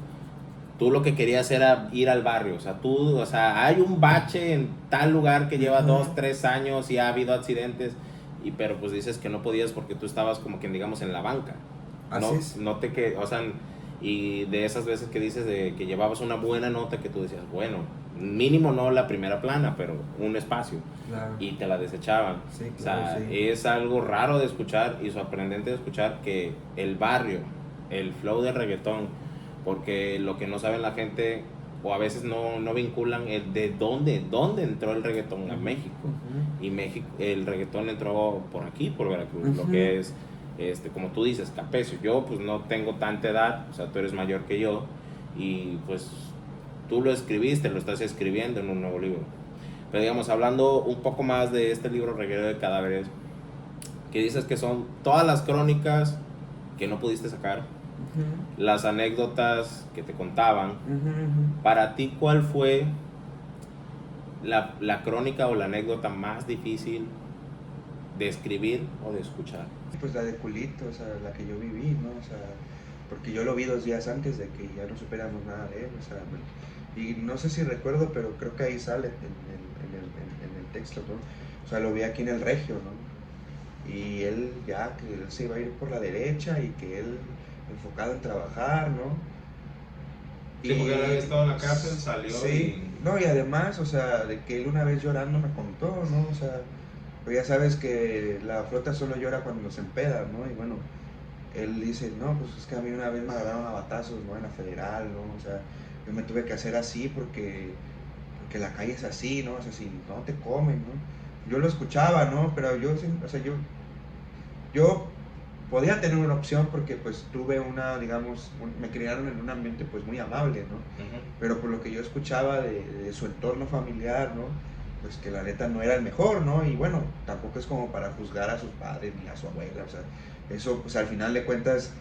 Speaker 1: Tú lo que querías era ir al barrio, o sea, hay un bache en tal lugar que lleva 2-3 años y ha habido accidentes, pero pues dices que no podías porque tú estabas como que digamos en la banca.
Speaker 2: Así es.
Speaker 1: O sea, y de esas veces que dices de que llevabas una buena nota que tú decías, bueno, mínimo no la primera plana, pero un espacio.
Speaker 2: Claro.
Speaker 1: Y te la desechaban.
Speaker 2: Sí,
Speaker 1: O sea,
Speaker 2: claro, sí.
Speaker 1: es algo raro de escuchar y sorprendente de escuchar que el barrio, el flow de reggaetón, porque lo que no saben la gente, o a veces no vinculan el de dónde entró el reggaetón a México. Y México, el reggaetón entró por aquí, por Veracruz, lo que es, como tú dices, Capecio. Yo pues no tengo tanta edad, o sea, tú eres mayor que yo, y pues tú lo escribiste, lo estás escribiendo en un nuevo libro. Pero digamos, hablando un poco más de este libro, Reguero de Cadáveres, que dices que son todas las crónicas que no pudiste sacar, las anécdotas que te contaban. Para ti, ¿cuál fue la crónica o la anécdota más difícil de escribir o de escuchar?
Speaker 2: Pues la de Culito, o sea, la que yo viví, ¿no? O sea, porque yo lo vi 2 días antes de que ya no supiéramos nada de él, o sea, y no sé si recuerdo, pero creo que ahí sale en el texto, ¿no? O sea, lo vi aquí en el Regio, ¿no? Y él ya, que él se iba a ir por la derecha y que él enfocado en trabajar, ¿no?
Speaker 1: Sí, porque él había estado en la cárcel, salió.
Speaker 2: Sí, no, y además, o sea, de que él una vez llorando me contó, ¿no? O sea, pues ya sabes que la flota solo llora cuando se empeda, ¿no? Y bueno, él dice, no, pues es que a mí una vez me agarraron a batazos, ¿no? En la Federal, ¿no? O sea, yo me tuve que hacer así porque la calle es así, ¿no? O sea, si no te comen, ¿no? Yo lo escuchaba, ¿no? Pero yo, o sea, yo podía tener una opción porque pues tuve una, digamos, me criaron en un ambiente pues muy amable, ¿no? Pero por lo que yo escuchaba de su entorno familiar, ¿no? Pues que la neta no era el mejor, ¿no? Y bueno, tampoco es como para juzgar a sus padres ni a su abuela, o sea, eso pues al final de cuentas,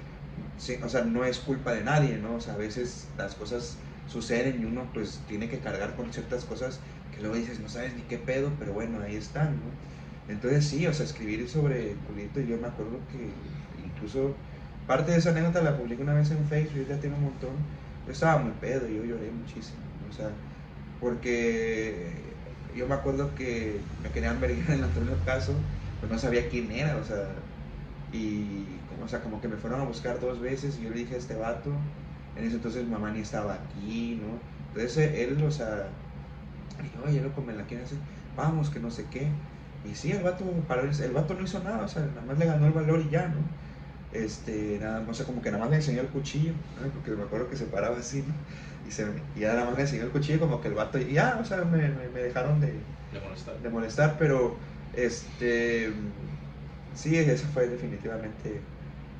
Speaker 2: sí, o sea, no es culpa de nadie, ¿no? O sea, a veces las cosas suceden y uno pues tiene que cargar con ciertas cosas que luego dices, no sabes ni qué pedo, pero bueno, ahí están, ¿no? Entonces sí, o sea, escribir sobre Culito, yo me acuerdo que incluso parte de esa anécdota la publiqué una vez en Facebook, ya tiene un montón. Yo estaba muy pedo, yo lloré muchísimo, o sea, porque yo me acuerdo que me querían ver en el Antonio Caso, pues no sabía quién era, o sea, y o sea, como que me fueron a buscar 2 veces y yo le dije a este vato, en ese entonces mamá ni estaba aquí, ¿no? Entonces él, o sea, dijo, oye, loco, me la quieren hacer, vamos, que no sé qué. Y sí, el vato no hizo nada, o sea, nada más le ganó el valor y ya, ¿no? Nada más, o sea, como que nada más le enseñó el cuchillo, ¿no? Porque me acuerdo que se paraba así, ¿no? Y ya nada más le enseñó el cuchillo, como que el vato, y ya, o sea, me dejaron de molestar, pero, sí, esa fue definitivamente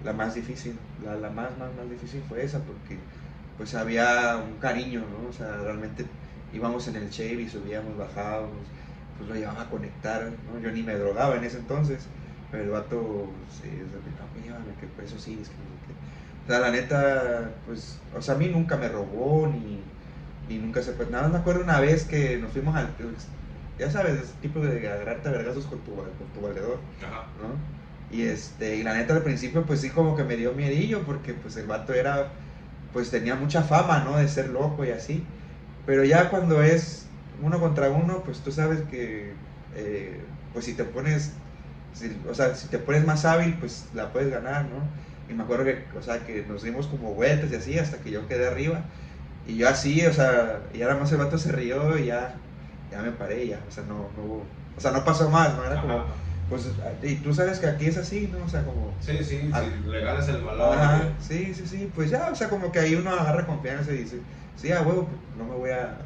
Speaker 2: la más difícil, la más difícil fue esa, porque pues había un cariño, ¿no? O sea, realmente íbamos en el Chevy, subíamos, bajábamos, pues lo llevaba a conectar, ¿no? Yo ni me drogaba en ese entonces, pero el vato, sí, no, llévame, que por eso sí, es que no sé qué. O sea, la neta, pues, o sea, a mí nunca me robó, ni nunca se fue. Nada más me acuerdo una vez que nos fuimos al, ya sabes, ese tipo de agarrarte a vergazos con tu valedor, ¿no? Y la neta al principio pues sí como que me dio miedillo porque pues el vato era, pues tenía mucha fama, ¿no? De ser loco y así. Pero ya cuando es uno contra uno, pues tú sabes que, pues si te pones, o sea, si te pones más hábil, pues la puedes ganar, ¿no? Y me acuerdo que, o sea, que nos dimos como vueltas y así hasta que yo quedé arriba. Y yo así, o sea, y ahora más el vato se rió y ya me paré, ya, o sea, no hubo, o sea, no pasó más, ¿no? Era como, pues, y tú sabes que aquí es así, ¿no? O sea, como...
Speaker 1: Sí, si le ganas el valor.
Speaker 2: Sí, pues ya, o sea, como que ahí uno agarra confianza y dice, sí, a huevo, pues no me voy a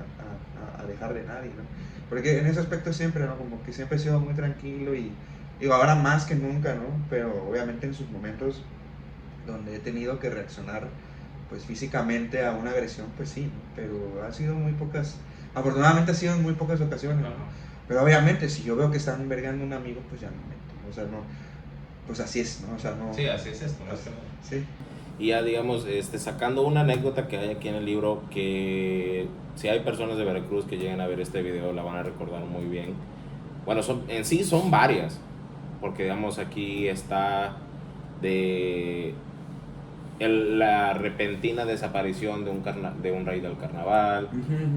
Speaker 2: dejar de nadie, ¿no? Porque en ese aspecto siempre, ¿no? Como que siempre he sido muy tranquilo y digo, ahora más que nunca, ¿no? Pero obviamente en sus momentos donde he tenido que reaccionar, pues físicamente a una agresión, pues sí, ¿no? Pero ha sido muy pocas, afortunadamente ha sido en muy pocas ocasiones, ¿no? Pero obviamente si yo veo que están envergando a un amigo, pues ya no meto, o sea, no, pues así es, ¿no? O sea, no...
Speaker 1: Sí, así es esto, ¿no?
Speaker 2: Sí.
Speaker 1: Y ya digamos, sacando una anécdota que hay aquí en el libro, que si hay personas de Veracruz que lleguen a ver este video la van a recordar muy bien, bueno, en sí son varias, porque digamos aquí está de la repentina desaparición de un rey del carnaval,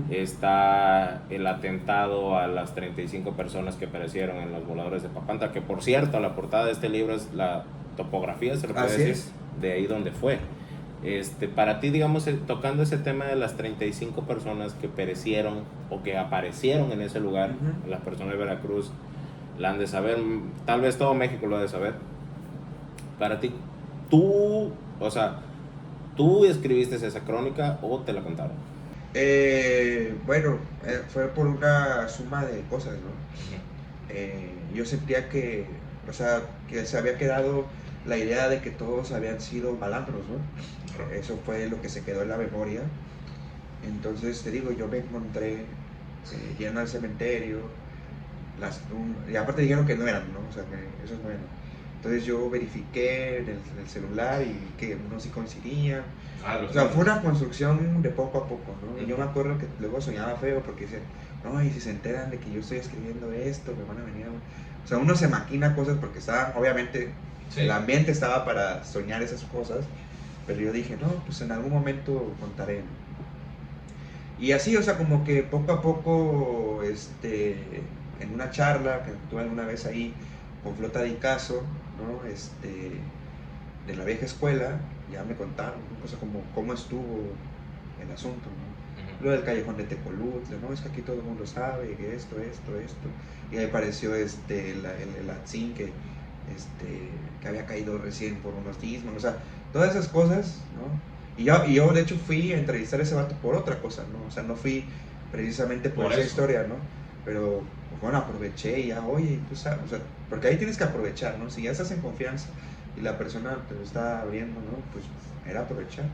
Speaker 1: está el atentado a las 35 personas que perecieron en los voladores de Papantla, que por cierto, la portada de este libro es la topografía, se lo puede
Speaker 2: Así
Speaker 1: decir,
Speaker 2: es.
Speaker 1: de ahí donde fue. Para ti, digamos, tocando ese tema de las 35 personas que perecieron o que aparecieron en ese lugar, las personas de Veracruz la han de saber, tal vez todo México lo ha de saber. Para ti, tú, o sea, ¿tú escribiste esa crónica o te la contaron?
Speaker 2: Bueno, fue por una suma de cosas, ¿no? Yo sentía que, o sea, que se había quedado la idea de que todos habían sido malandros, ¿no? Eso fue lo que se quedó en la memoria. Entonces, te digo, yo me encontré yendo al cementerio, y aparte dijeron que no eran, ¿no? O sea, que esos no eran. Entonces yo verifiqué en el celular y vi que unos sí coincidían. O sea, fue una construcción de poco a poco, ¿no? Y yo me acuerdo que luego soñaba feo porque decía, no, y si se enteran de que yo estoy escribiendo esto, me van a venir a... O sea, uno se maquina cosas porque estaba, obviamente, sí, el ambiente estaba para soñar esas cosas, pero yo dije, no, pues en algún momento contaré, ¿no? Y así, o sea, como que poco a poco, en una charla que tuve alguna vez ahí con Flota de Icazo, ¿no? De la vieja escuela, ya me contaron, ¿no? O sea, como cómo estuvo el asunto, ¿no? Lo del callejón de Tecolutla, ¿no? Es que aquí todo el mundo sabe que esto. Y ahí apareció el Atzin que había caído recién por unos sismos, o sea, todas esas cosas, ¿no? Y yo de hecho fui a entrevistar a ese vato por otra cosa, ¿no? O sea, no fui precisamente por esa historia, ¿no? Pero bueno, aproveché y ya, oye, tú sabes, o sea, porque ahí tienes que aprovechar, ¿no? Si ya estás en confianza y la persona te lo está abriendo, ¿no? Pues era aprovechar.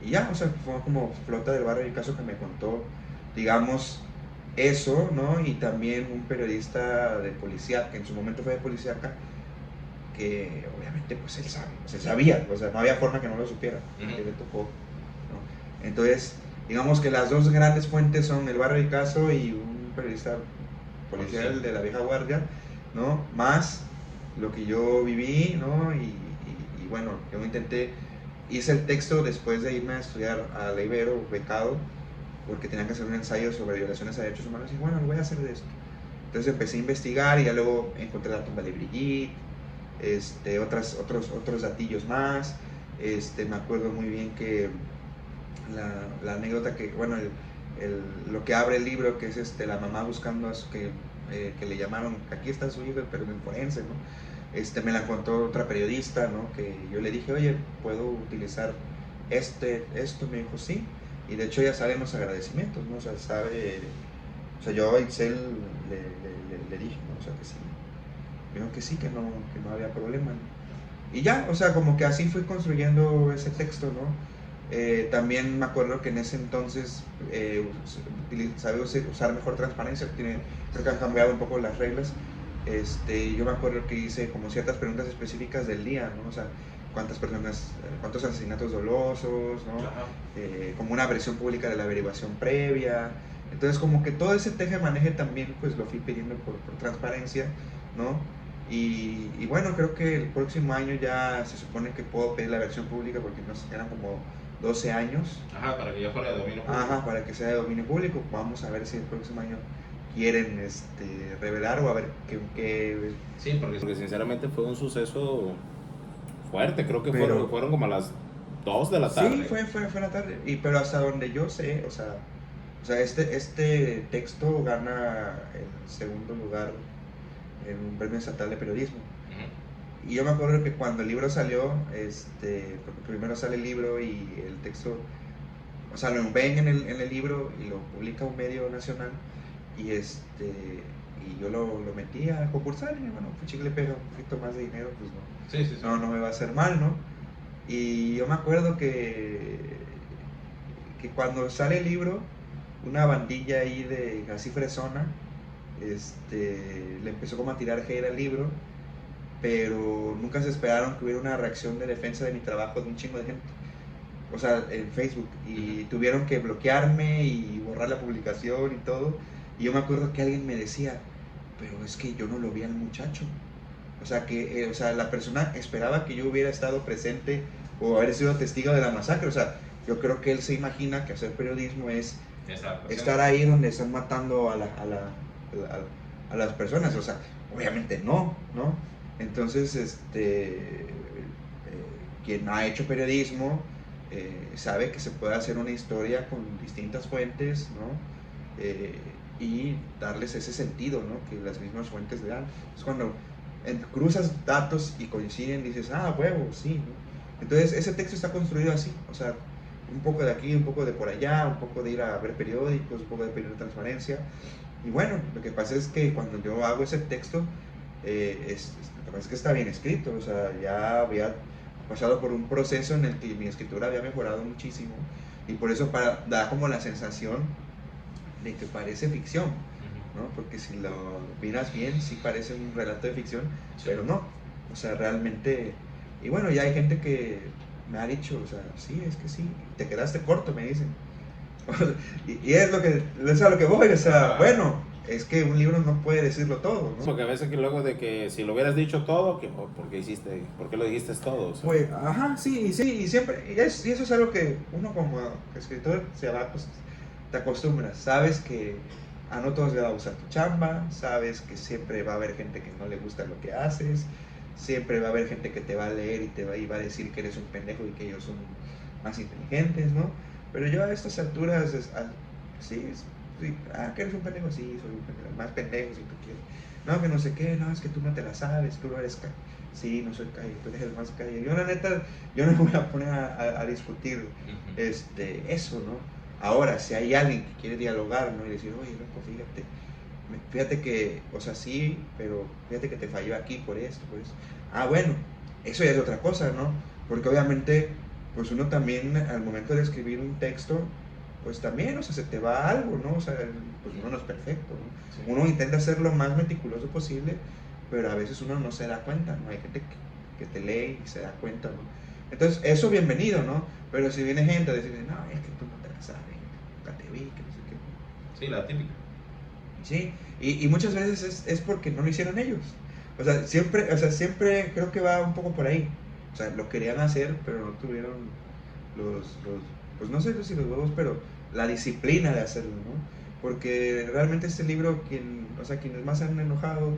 Speaker 2: Y ya, o sea, fue como Flota del Barrio Icazo que me contó, digamos, eso, ¿no? Y también un periodista de policía, que en su momento fue de policía acá, que obviamente pues él sabe, o sea, sabía, o sea, no había forma que no lo supiera, que le tocó, ¿no? Entonces, digamos que las dos grandes fuentes son el Barrio Icazo y un periodista policial de la vieja guardia, ¿no? Más lo que yo viví, ¿no? Y bueno, yo hice el texto después de irme a estudiar a la Ibero, becado, porque tenían que hacer un ensayo sobre violaciones a derechos humanos, y bueno, lo voy a hacer de esto. Entonces empecé a investigar y ya luego encontré la tumba de Brigitte, otros datillos más. Me acuerdo muy bien que la anécdota que, bueno, lo que abre el libro, que es la mamá buscando a que le llamaron, aquí está su hijo, pero en forense, ¿no? Me la contó otra periodista, ¿no? Que yo le dije, oye, ¿puedo utilizar esto? Me dijo, sí. Y de hecho ya saben los agradecimientos, ¿no? O sea, o sea, yo a Excel le dije, ¿no? O sea, que sí. Me dijo que sí, que no había problema, ¿no? Y ya, o sea, como que así fui construyendo ese texto, ¿no? También me acuerdo que en ese entonces sabía usar mejor transparencia, creo que han cambiado un poco las reglas. Yo me acuerdo que hice como ciertas preguntas específicas del día, ¿no? O sea, cuántos asesinatos dolosos, ¿no? Como una versión pública de la averiguación previa. Entonces, como que todo ese teje-maneje también, pues lo fui pidiendo por transparencia, ¿no? Y bueno, creo que el próximo año ya se supone que puedo pedir la versión pública porque nos eran como 12 años.
Speaker 1: Ajá, para que ya fuera de dominio público.
Speaker 2: Ajá, para que sea de dominio público. Vamos a ver si el próximo año quieren revelar o a ver qué...
Speaker 1: Sí, porque sinceramente fue un suceso fuerte, creo que fueron como a las 2 de la tarde.
Speaker 2: Sí, fue la tarde, pero hasta donde yo sé, o sea este texto gana el segundo lugar en un premio estatal de periodismo. Y yo me acuerdo que cuando el libro salió, porque primero sale el libro y el texto, o sea, lo ven en el libro y lo publica un medio nacional, y y yo lo metí a concursar, y bueno, pues chicle pega un poquito más de dinero, pues no, sí. No me va a hacer mal, ¿no? Y yo me acuerdo que cuando sale el libro, una bandilla ahí de así fresona, le empezó como a tirar hate al libro, pero nunca se esperaron que hubiera una reacción de defensa de mi trabajo de un chingo de gente, o sea, en Facebook, y tuvieron que bloquearme y borrar la publicación y todo. Y yo me acuerdo que alguien me decía, pero es que yo no lo vi al muchacho. O sea, que o sea, la persona esperaba que yo hubiera estado presente o haber sido testigo de la masacre. O sea, yo creo que él se imagina que hacer periodismo es estar ahí donde están matando a las personas. O sea, obviamente no, ¿no? Entonces, quien ha hecho periodismo sabe que se puede hacer una historia con distintas fuentes, ¿no? Y darles ese sentido, ¿no? Que las mismas fuentes le dan. Es cuando cruzas datos y coinciden, dices, ah, huevo, sí, ¿no? Entonces, ese texto está construido así, o sea, un poco de aquí, un poco de por allá, un poco de ir a ver periódicos, un poco de pedir transparencia. Y bueno, lo que pasa es que cuando yo hago ese texto, lo que pasa es que está bien escrito, o sea, ya había pasado por un proceso en el que mi escritura había mejorado muchísimo y por eso da como la sensación de que parece ficción, ¿no? Porque si lo miras bien, sí parece un relato de ficción, pero no, o sea, realmente, y bueno, ya hay gente que me ha dicho, o sea, sí, es que sí, te quedaste corto, me dicen, y es a lo que voy, o sea, bueno, es que un libro no puede decirlo todo, ¿no?
Speaker 1: Porque a veces que luego de que si lo hubieras dicho todo, ¿por qué lo dijiste todo? O sea,
Speaker 2: Pues, ajá, sí, y siempre, y eso es algo que uno como escritor pues, te acostumbras, sabes que a no todos les va a gustar tu chamba, sabes que siempre va a haber gente que no le gusta lo que haces, siempre va a haber gente que te va a leer y va a decir que eres un pendejo y que ellos son más inteligentes, ¿no? Pero yo a estas alturas, sí, que eres un pendejo, sí, soy un pendejo, más pendejo si tú quieres. No, que no sé qué, no, es que tú no te la sabes, tú no eres sí, no soy calle, tú eres el más calle. Yo la neta, yo no me voy a poner a discutir eso, ¿no? Ahora, si hay alguien que quiere dialogar, ¿no? Y decir, oye, loco, fíjate que, o sea, sí, pero fíjate que te falló aquí por esto, por eso. Ah, bueno, eso ya es otra cosa, ¿no? Porque obviamente, pues uno también al momento de escribir un texto, pues también, o sea, se te va algo, ¿no? O sea, pues uno no es perfecto, ¿no? Sí. Uno intenta ser lo más meticuloso posible, pero a veces uno no se da cuenta, ¿no? Hay gente que te lee y se da cuenta, ¿no? Entonces, eso bienvenido, ¿no? Pero si viene gente a decirle, no, es que tú no te la sabes, nunca te vi, que no sé qué.
Speaker 1: Sí, la típica.
Speaker 2: Sí, y muchas veces es porque no lo hicieron ellos. O sea, siempre creo que va un poco por ahí. O sea, lo querían hacer, pero no tuvieron pues no sé si los huevos, pero la disciplina de hacerlo, ¿no? Porque realmente este libro, quienes más han enojado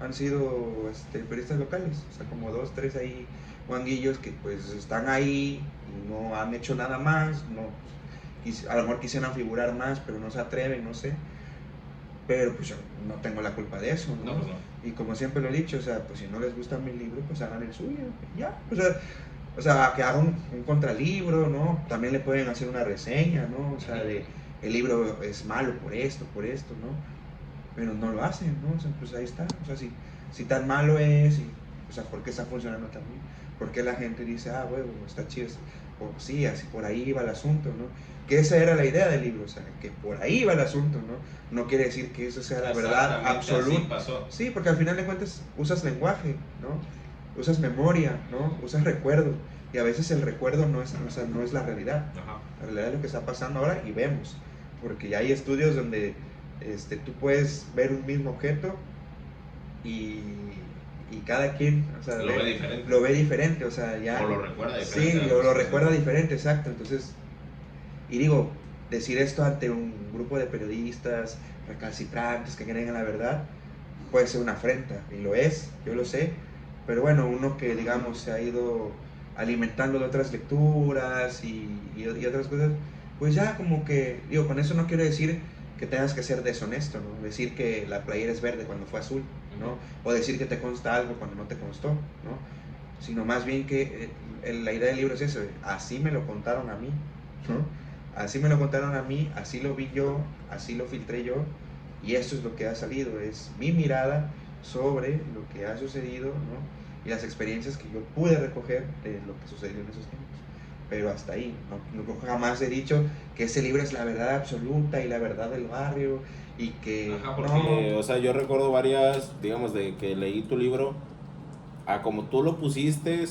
Speaker 2: han sido periodistas locales, o sea, como 2, 3 ahí guanguillos que pues están ahí y no han hecho nada más, no, a lo mejor quisieran figurar más, pero no se atreven, no sé. Pero pues yo no tengo la culpa de eso, ¿no?
Speaker 1: No, pues no.
Speaker 2: Y como siempre lo he dicho, o sea, pues si no les gusta mi libro, pues hagan el suyo, ya. O sea, que hagan un contralibro, ¿no? También le pueden hacer una reseña, ¿no? O sea, el libro es malo por esto, ¿no? Pero no lo hacen, ¿no? O sea, pues ahí está. O sea, si tan malo es, o sea, ¿por qué está funcionando tan bien? ¿Por qué la gente dice, ah, huevo, está chido? O sí, así por ahí iba el asunto, ¿no? Que esa era la idea del libro, o sea, que por ahí va el asunto, ¿no? No quiere decir que eso sea la verdad absoluta. Sí, porque al final de cuentas usas lenguaje, ¿no? Usas memoria, ¿no? Usas recuerdo. Y a veces el recuerdo no es la realidad.
Speaker 1: Ajá.
Speaker 2: La realidad es lo que está pasando ahora y vemos. Porque ya hay estudios donde tú puedes ver un mismo objeto y cada quien, o sea, lo ve diferente, o sea, ya...
Speaker 1: O lo recuerda diferente.
Speaker 2: Sí, o lo recuerda diferente, exacto. Entonces, y digo, decir esto ante un grupo de periodistas recalcitrantes que creen en la verdad puede ser una afrenta, y lo es, yo lo sé, pero bueno, uno que digamos se ha ido alimentando de otras lecturas y otras cosas, pues ya como que, digo, con eso no quiero decir que tengas que ser deshonesto, ¿no? Decir que la playera es verde cuando fue azul, ¿no? O decir que te consta algo cuando no te constó, ¿no? Sino más bien que la idea del libro es eso, así me lo contaron a mí, ¿no? Así me lo contaron a mí, así lo vi yo, así lo filtré yo, y esto es lo que ha salido, es mi mirada sobre lo que ha sucedido, ¿no? Y las experiencias que yo pude recoger de lo que sucedió en esos tiempos. Pero hasta ahí, no jamás he dicho que ese libro es la verdad absoluta y la verdad del barrio y que...
Speaker 1: Ajá, porque, o sea, yo recuerdo varias, digamos, de que leí tu libro, a como tú lo pusiste,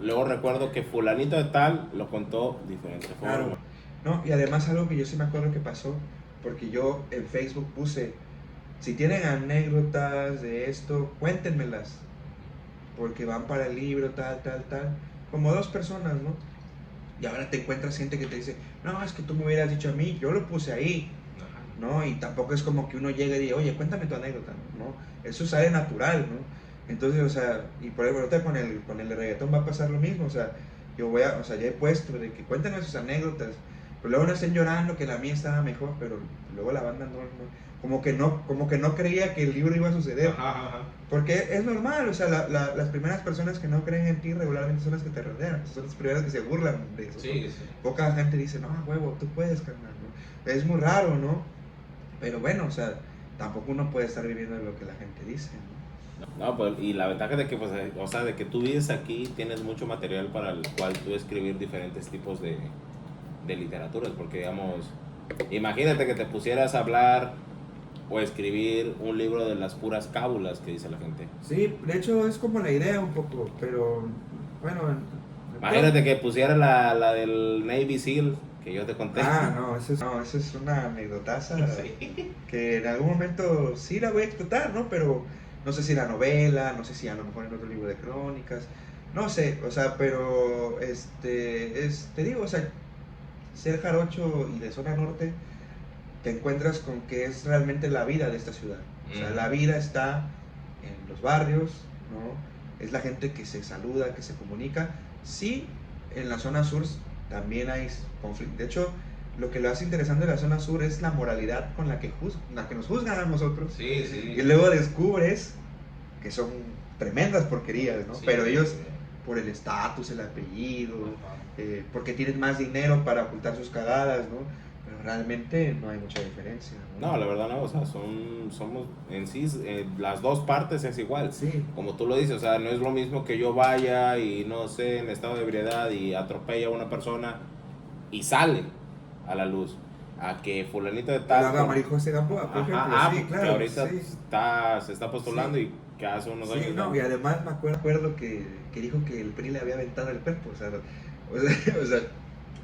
Speaker 1: luego recuerdo que fulanito de tal lo contó diferente forma.
Speaker 2: Claro. No, y además algo que yo sí me acuerdo que pasó, porque yo en Facebook puse, Si tienen anécdotas de esto, cuéntenmelas, porque van para el libro, tal, tal, tal, como 2 personas, ¿no? Y ahora te encuentras gente que te dice, no, es que tú me hubieras dicho a mí, yo lo puse ahí, ¿no? Y tampoco es como que uno llegue y diga, oye, cuéntame tu anécdota, ¿no? Eso sale natural, ¿no? Entonces, o sea, y por ejemplo, ahorita con el reggaetón va a pasar lo mismo, o sea, o sea, ya he puesto de que cuéntenme sus anécdotas, pero luego no estén llorando que la mía estaba mejor, pero luego la banda como que no creía que el libro iba a suceder.
Speaker 1: Ajá.
Speaker 2: Porque es normal, o sea, las primeras personas que no creen en ti regularmente son las que te rodean, son las primeras que se burlan de eso.
Speaker 1: Sí,
Speaker 2: ¿no?
Speaker 1: sí.
Speaker 2: Poca gente dice, no, huevo, tú puedes, carnal, ¿no? Es muy raro, ¿no? Pero bueno, o sea, tampoco uno puede estar viviendo de lo que la gente dice, ¿no?
Speaker 1: No, pues, y la ventaja de que, pues, o sea, de que tú vives aquí, tienes mucho material para el cual tú escribir diferentes tipos de literaturas, porque, digamos, imagínate que te pusieras a hablar o escribir un libro de las puras cábulas que dice la gente.
Speaker 2: Sí, de hecho es como la idea un poco, pero bueno.
Speaker 1: Imagínate que pusiera la del Navy SEAL que yo te conté.
Speaker 2: Ah, no, eso es una anecdotaza
Speaker 1: Sí.
Speaker 2: que en algún momento sí la voy a explotar, ¿no? Pero no sé si la novela, no sé si a lo mejor en otro libro de crónicas, no sé, o sea, pero te digo, o sea, ser jarocho y de zona norte, te encuentras con que es realmente la vida de esta ciudad. O sea, la vida está en los barrios, ¿no? Es la gente que se saluda, que se comunica. Sí, en la zona sur también hay conflicto. De hecho, lo que lo hace interesante de la zona sur es la moralidad con la que nos juzgan a nosotros.
Speaker 1: Sí, sí.
Speaker 2: Y luego descubres que son tremendas porquerías, ¿no?
Speaker 1: Sí,
Speaker 2: Pero ellos,
Speaker 1: sí.
Speaker 2: por el estatus, el apellido, porque tienen más dinero para ocultar sus cagadas, ¿no? Pero realmente no hay mucha diferencia,
Speaker 1: No, la verdad no, o sea, somos en sí, las dos partes es igual.
Speaker 2: Sí.
Speaker 1: Como tú lo dices, o sea, no es lo mismo que yo vaya y no sé, en estado de ebriedad y atropella a una persona y sale a la luz, a que fulanito de tal...
Speaker 2: Lo haga Marijose Gamboa, por ejemplo, sí,
Speaker 1: porque
Speaker 2: claro.
Speaker 1: ahorita
Speaker 2: Sí.
Speaker 1: se está postulando
Speaker 2: Sí.
Speaker 1: y que hace unos
Speaker 2: Sí,
Speaker 1: años...
Speaker 2: no, y además me acuerdo que dijo que el PRI le había aventado el cuerpo, o sea, o sea,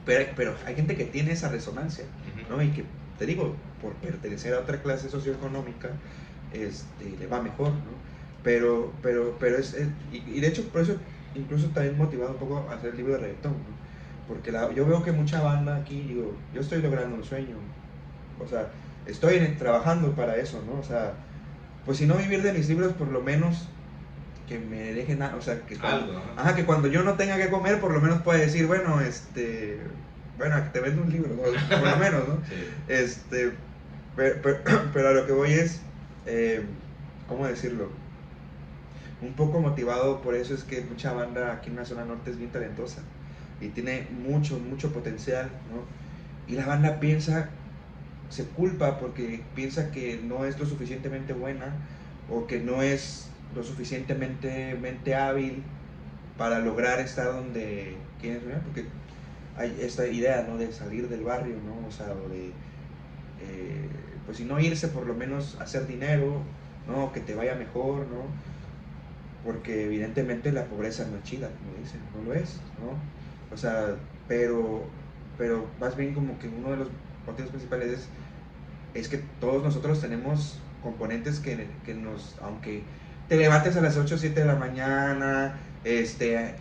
Speaker 2: pero hay gente que tiene esa resonancia, ¿no? Y que, te digo, por pertenecer a otra clase socioeconómica, le va mejor, ¿no? Pero y de hecho, por eso, incluso también motivado un poco a hacer el libro de reggaetón, ¿no? Porque yo veo que mucha banda aquí, digo, yo estoy logrando un sueño, o sea, estoy trabajando para eso, ¿no? O sea, pues si no vivir de mis libros, por lo menos que me dejen, o sea, que cuando, que cuando yo no tenga que comer, por lo menos pueda decir, bueno, bueno, que te vendo un libro, ¿no? Por lo menos, ¿no?
Speaker 1: Sí.
Speaker 2: Pero a lo que voy es, ¿cómo decirlo? Un poco motivado por eso es que mucha banda aquí en la zona norte es bien talentosa y tiene mucho, mucho potencial, ¿no? Y la banda se culpa porque piensa que no es lo suficientemente buena o que no es lo suficientemente mente hábil para lograr estar donde quieren soñar, porque hay esta idea, ¿no? De salir del barrio, ¿no? O sea, o de, pues si no irse, por lo menos hacer dinero, ¿no? Que te vaya mejor, ¿no? Porque evidentemente la pobreza no es chida, como dicen, no lo es, ¿no? O sea, pero más bien como que uno de los motivos principales es que todos nosotros tenemos componentes que aunque te levantes a las 8 o 7 de la mañana, estés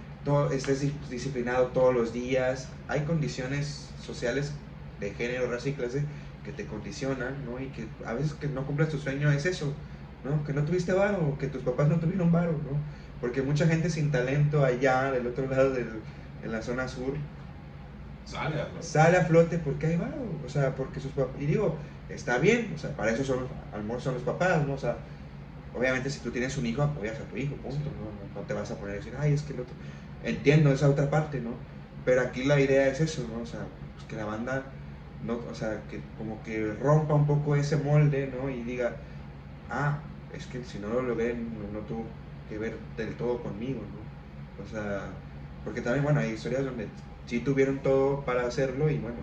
Speaker 2: disciplinado todos los días, hay condiciones sociales de género, raza y clase que te condicionan, ¿no? Y que a veces que no cumplas tu sueño es eso, ¿no? Que no tuviste varo, que tus papás no tuvieron varo, ¿no? Porque mucha gente sin talento allá, del otro lado en la zona sur, sale a flote porque hay varo, o sea, porque sus papás, y digo, está bien, o sea, para eso a lo mejor son los papás, ¿no? O sea, obviamente si tú tienes un hijo, apoyas a tu hijo, punto, ¿no? No te vas a poner a decir, ay, es que el otro, entiendo esa otra parte, ¿no? Pero aquí la idea es eso, ¿no? O sea, pues que la banda, no, o sea, que como que rompa un poco ese molde, ¿no? Y diga, es que si no lo logré, no tuvo que ver del todo conmigo, ¿no? O sea, porque también, bueno, hay historias donde sí tuvieron todo para hacerlo y bueno,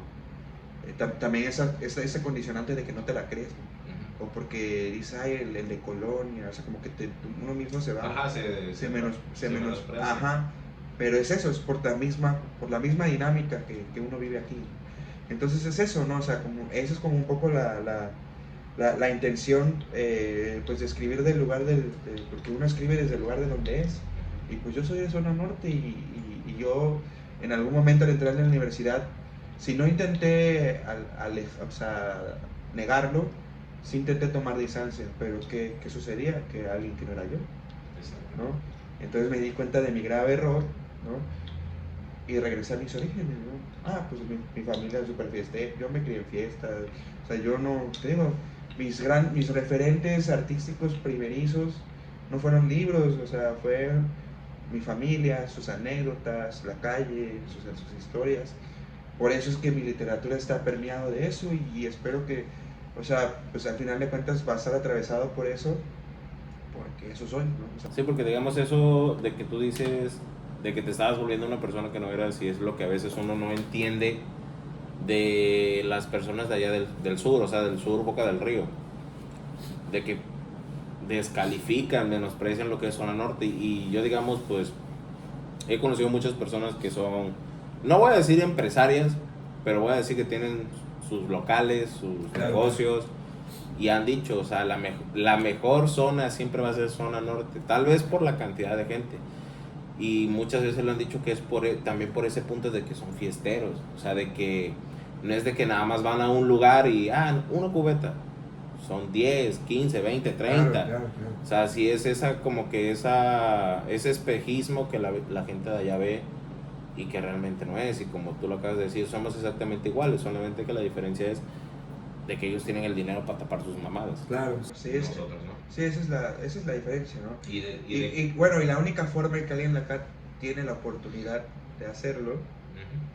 Speaker 2: también ese condicionante de que no te la crees, ¿no? O porque dices, ay, el de Colonia, o sea, como que uno mismo se va,
Speaker 1: Ajá,
Speaker 2: se menos,
Speaker 1: ajá,
Speaker 2: pero es eso, es por la misma dinámica que uno vive aquí. Entonces es eso, ¿no? O sea, como, eso es como un poco la intención, pues de escribir del lugar porque uno escribe desde el lugar de donde es. Y pues yo soy de zona norte y yo en algún momento al entrar en la universidad, si no intenté o sea, negarlo, sí intenté tomar distancia, pero ¿qué sucedía? Que alguien que no era yo, ¿no? Entonces me di cuenta de mi grave error, ¿no? Y regresé a mis orígenes, ¿no? Ah, pues mi familia es súper fiestera, yo me crié en fiestas, o sea, yo no, te digo, mis referentes artísticos primerizos no fueron libros, o sea, fue mi familia, sus anécdotas, la calle, sus historias. Por eso es que mi literatura está permeado de eso y espero que, o sea, pues al final de cuentas va a estar atravesado por eso, porque eso soy, ¿no? O sea,
Speaker 1: Sí, porque digamos eso de que tú dices de que te estabas volviendo una persona que no eras, y es lo que a veces uno no entiende de las personas de allá del sur, o sea, del sur Boca del Río, de que descalifican, menosprecian lo que es zona norte, y yo digamos pues he conocido muchas personas que son, no voy a decir empresarias, pero voy a decir que tienen sus locales, sus negocios, y han dicho, o sea, la mejor zona siempre va a ser zona norte, tal vez por la cantidad de gente, y muchas veces lo han dicho que es también por ese punto de que son fiesteros, o sea, de que no es de que nada más van a un lugar y, una cubeta, son 10, 15, 20, 30.
Speaker 2: claro.
Speaker 1: O sea, sí es esa como que ese espejismo que la gente de allá ve y que realmente no es. Y como tú lo acabas de decir, somos exactamente iguales, solamente que la diferencia es de que ellos tienen el dinero para tapar sus mamadas.
Speaker 2: Claro, sí,
Speaker 1: Nosotros, ¿no?
Speaker 2: sí, esa es la diferencia, ¿no?
Speaker 1: Y
Speaker 2: Y bueno, y la única forma en que alguien acá tiene la oportunidad de hacerlo,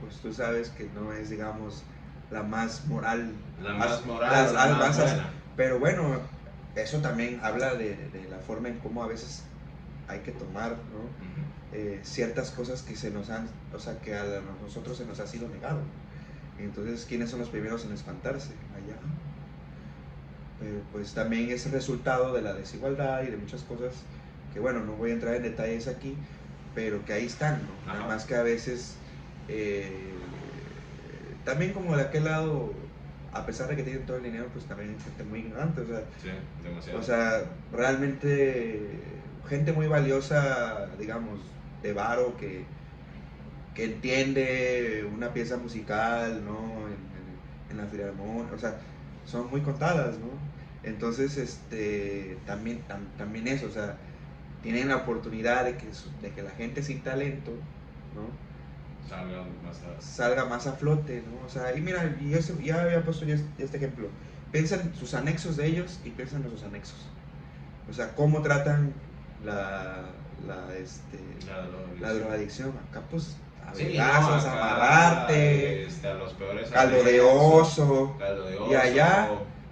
Speaker 2: pues tú sabes que no es, digamos, la más moral.
Speaker 1: La más moral, la más buena.
Speaker 2: Pero bueno, eso también habla de la forma en cómo a veces hay que tomar, ¿no? Ciertas cosas que se nos han, o sea, que a nosotros se nos ha sido negado. Entonces, ¿quiénes son los primeros en espantarse? Allá. Pero pues también es el resultado de la desigualdad y de muchas cosas que, bueno, no voy a entrar en detalles aquí, pero que ahí están, ¿no? Nada más que a veces, también como de aquel lado, a pesar de que tienen todo el dinero, pues también hay gente muy ignorante, o sea,
Speaker 1: sí, demasiado.
Speaker 2: O sea, realmente gente muy valiosa, digamos, de varo, que entiende una pieza musical, ¿no? En la filarmónica, o sea, son muy contadas, ¿no? Entonces, también eso, o sea, tienen la oportunidad de que la gente sin talento, ¿no? Salga más a flote, ¿no? O sea, y mira, y eso, ya había puesto yo este ejemplo. Piensa en sus anexos de ellos y piensa en sus anexos. O sea, cómo tratan la drogadicción. Acá, pues, abrazos, amarrarte,
Speaker 1: a los peores
Speaker 2: caldo de oso.
Speaker 1: caldo de oso,
Speaker 2: y allá,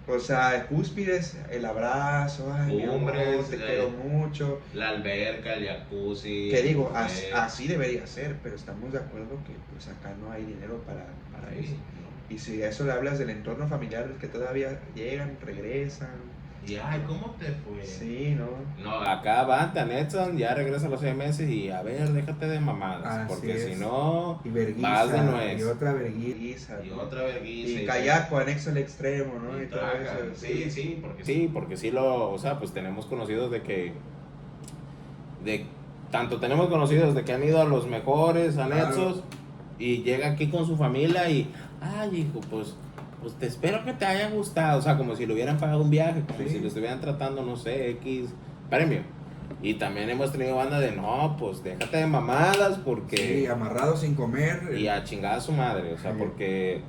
Speaker 2: o sea, cúspides, el abrazo, ay, mi amor, te quiero mucho.
Speaker 1: La alberca, el jacuzzi.
Speaker 2: Que digo, así debería ser, pero estamos de acuerdo que pues acá no hay dinero para eso.
Speaker 1: No.
Speaker 2: Y si a eso le hablas del entorno familiar, que todavía llegan, regresan.
Speaker 1: Y ay, ¿cómo te fue?
Speaker 2: Sí, ¿no?
Speaker 1: No, acá van, te anexan, ya regresa a los 6 meses y a ver, déjate de mamadas, porque si no, vas de nuez.
Speaker 2: Y otra verguiza.
Speaker 1: Y otra verguiza.
Speaker 2: Y kayaco, anexo al extremo, ¿no? Y todo eso.
Speaker 1: Sí, porque sí o sea, pues tenemos conocidos tanto tenemos conocidos de que han ido a los mejores anexos, claro, y llega aquí con su familia y, ay, hijo, pues te espero que te haya gustado, o sea, como si le hubieran pagado un viaje, como si le estuvieran tratando, no sé, X premio. Y también hemos tenido banda de, no, pues déjate de mamadas porque...
Speaker 2: Sí, amarrado sin comer.
Speaker 1: Y a chingada a su madre, o sea, porque...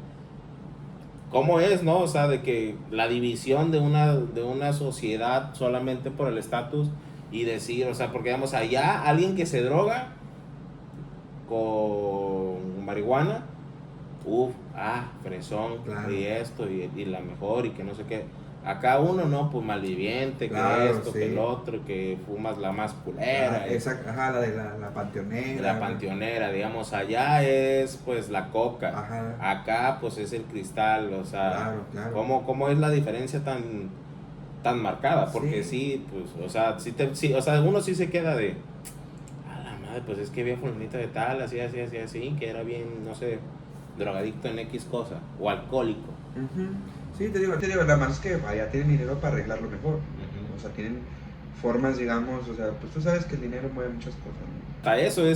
Speaker 1: ¿Cómo es, no? O sea, de que la división de una sociedad solamente por el estatus y decir, o sea, porque digamos, allá alguien que se droga con marihuana, fresón, claro, y esto, y la mejor, y que no sé qué. Acá uno, no, pues malviviente, claro, que esto, sí, que el otro, que fumas la más culera.
Speaker 2: La de la panteonera.
Speaker 1: La panteonera, digamos, allá es pues la coca.
Speaker 2: Ajá.
Speaker 1: Acá pues es el cristal, o sea,
Speaker 2: claro.
Speaker 1: ¿Cómo es la diferencia tan marcada? Porque sí, pues, o sea, o sea, uno sí se queda de, a la madre, pues es que había fulanita de tal, así, que era bien, no sé, drogadicto en X cosa, o alcohólico.
Speaker 2: Uh-huh. Sí, te digo, nada más que vaya, tienen dinero para arreglarlo mejor.
Speaker 1: Uh-huh.
Speaker 2: O sea, tienen formas, digamos, o sea, pues tú sabes que el dinero mueve muchas cosas, ¿no?
Speaker 1: Eso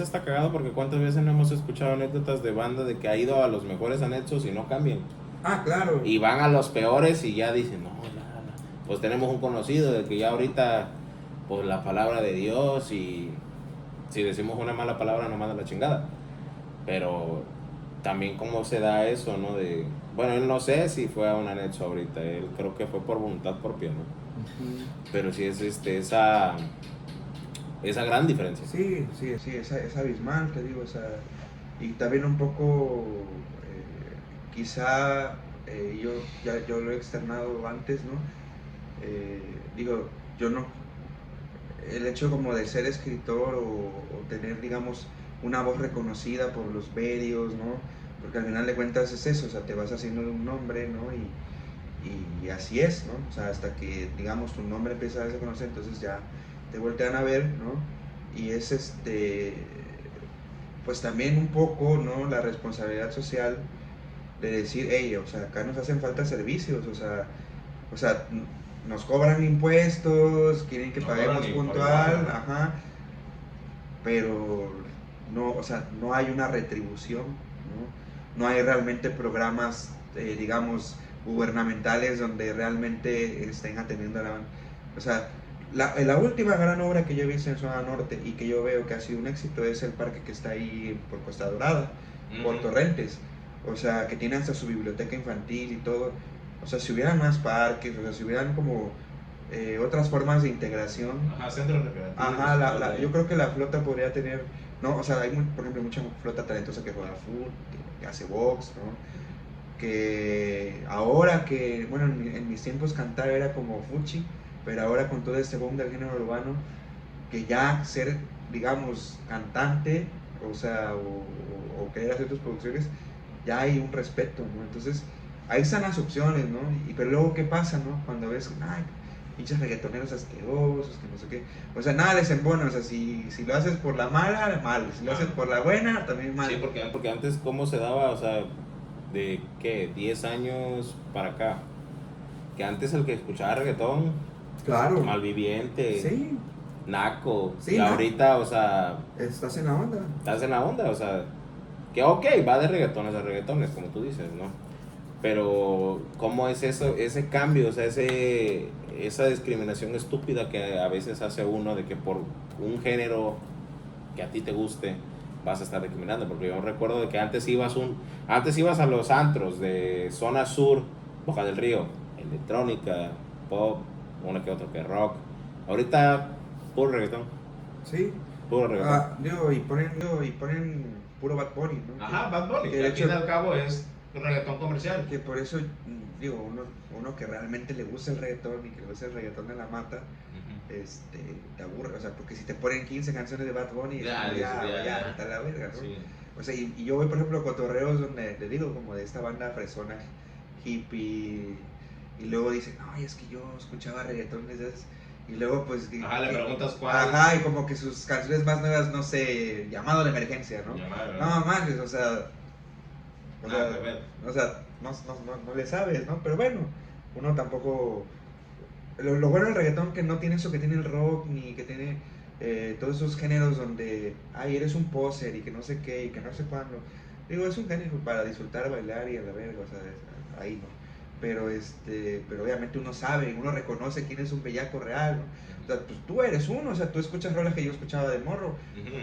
Speaker 1: está cagado porque cuántas veces no hemos escuchado anécdotas de banda de que ha ido a los mejores anexos y no cambian.
Speaker 2: Ah, claro.
Speaker 1: Y van a los peores y ya dicen, no, ya. Pues tenemos un conocido de que ya ahorita, pues la palabra de Dios y si decimos una mala palabra nos manda la chingada. Pero también cómo se da eso, ¿no? De, bueno, él no sé si fue a un anexo ahorita, él creo que fue por voluntad propia, ¿no?
Speaker 2: Uh-huh.
Speaker 1: Pero sí es esa gran diferencia.
Speaker 2: Sí, es abismal, te digo, o sea, y también un poco, quizá yo lo he externado antes, ¿no? Digo, yo no, el hecho como de ser escritor o tener, digamos, una voz reconocida por los medios, ¿no? Porque al final de cuentas es eso, o sea, te vas haciendo de un nombre, ¿no? Y así es, ¿no? O sea, hasta que, digamos, tu nombre empieza a darse a conocer, entonces ya te voltean a ver, ¿no? Y es pues también un poco, ¿no? La responsabilidad social de decir, hey, o sea, acá nos hacen falta servicios, o sea, nos cobran impuestos, quieren que paguemos puntual, ajá, pero no, o sea, no hay una retribución, ¿no? No hay realmente programas, digamos, gubernamentales donde realmente estén atendiendo a la... O sea, la última gran obra que yo he visto en Zona Norte y que yo veo que ha sido un éxito es el parque que está ahí por Costa Dorada, por Torrentes. O sea, que tiene hasta su biblioteca infantil y todo. O sea, si hubieran más parques, o sea, si hubieran como otras formas de integración.
Speaker 1: Ajá, centros recreativos.
Speaker 2: Ajá, yo creo que la flota podría tener, no, o sea, hay por ejemplo mucha flota talentosa que juega fútbol, que hace box, ¿no? Que ahora que, bueno, en mis tiempos cantar era como fuchi, pero ahora con todo este boom del género urbano, que ya ser, digamos, cantante, o sea, o querer hacer tus producciones, ya hay un respeto, ¿no? Entonces, ahí están las opciones, ¿no? Pero luego, ¿qué pasa, no? Cuando ves, ay, pinches reggaetoneros asquerosos, que no sé qué. O sea, nada les embona, o sea, si lo haces por la mala, mal. Si lo haces por la buena, también mal.
Speaker 1: Sí, porque antes, ¿cómo se daba? O sea, de, ¿qué? 10 años para acá. Que antes el que escuchaba reggaetón,
Speaker 2: Claro.
Speaker 1: Malviviente,
Speaker 2: Sí.
Speaker 1: Naco.
Speaker 2: Sí,
Speaker 1: y ahorita, o sea...
Speaker 2: Estás en la onda.
Speaker 1: Estás en la onda, o sea... Que ok, va de reggaetones a reggaetones, como tú dices, ¿no? Pero, ¿cómo es eso, ese cambio, o sea, esa discriminación estúpida que a veces hace uno de que por un género que a ti te guste vas a estar discriminando? Porque yo recuerdo de que antes ibas a los antros de zona sur, Boca del Río, electrónica, pop, uno que otro que rock. Ahorita, puro reggaetón.
Speaker 2: Sí.
Speaker 1: Puro reggaetón.
Speaker 2: Y ponen puro Bad Bunny, ¿no?
Speaker 1: Ajá, Bad Bunny,
Speaker 2: que
Speaker 1: que
Speaker 2: de
Speaker 1: al
Speaker 2: hecho-
Speaker 1: fin y al cabo es reggaetón comercial.
Speaker 2: Que por eso, digo, uno que realmente le gusta el reggaetón y que le gusta el reggaetón de la mata, te aburre, o sea, porque si te ponen 15 canciones de Bad Bunny, ya está la verga, ¿no?
Speaker 1: Sí.
Speaker 2: O sea, y yo voy, por ejemplo, a cotorreos donde le digo, como de esta banda fresona, hippie, y luego dicen, ay, es que yo escuchaba reggaetón desde esas. Y luego, pues.
Speaker 1: Ajá, le preguntas cuál.
Speaker 2: Ajá, y como que sus canciones más nuevas, no sé, llamado a la emergencia, ¿no? No manches, o sea, no le sabes, ¿no? Pero bueno, uno tampoco. Lo bueno del reggaetón que no tiene eso que tiene el rock, ni que tiene todos esos géneros donde, ay, eres un poser y que no sé qué, y que no sé cuándo. Digo, es un género para disfrutar, bailar y a la verga, o sea, ahí no. Pero obviamente uno sabe, uno reconoce quién es un bellaco real, ¿no? O sea, pues tú eres uno, o sea, tú escuchas rolas que yo escuchaba de morro,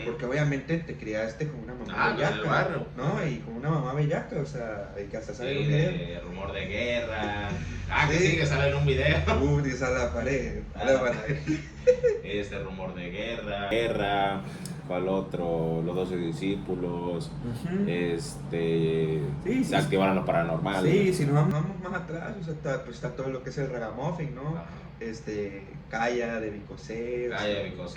Speaker 2: porque obviamente te criaste con una mamá bellaca, ¿no? Y con una mamá bellaca, o sea, y que hasta sale en un video.
Speaker 1: Rumor de guerra.
Speaker 2: Sí.
Speaker 1: Que sí, que sale en un video.
Speaker 2: Dice a la pared,
Speaker 1: Rumor de guerra. ¿Cuál otro? Los 12 discípulos. Se activaron los paranormales.
Speaker 2: Sí, si nos vamos más atrás, o sea, está todo lo que es el ragamuffin, ¿no?
Speaker 1: Ajá.
Speaker 2: Calla de Vicosé.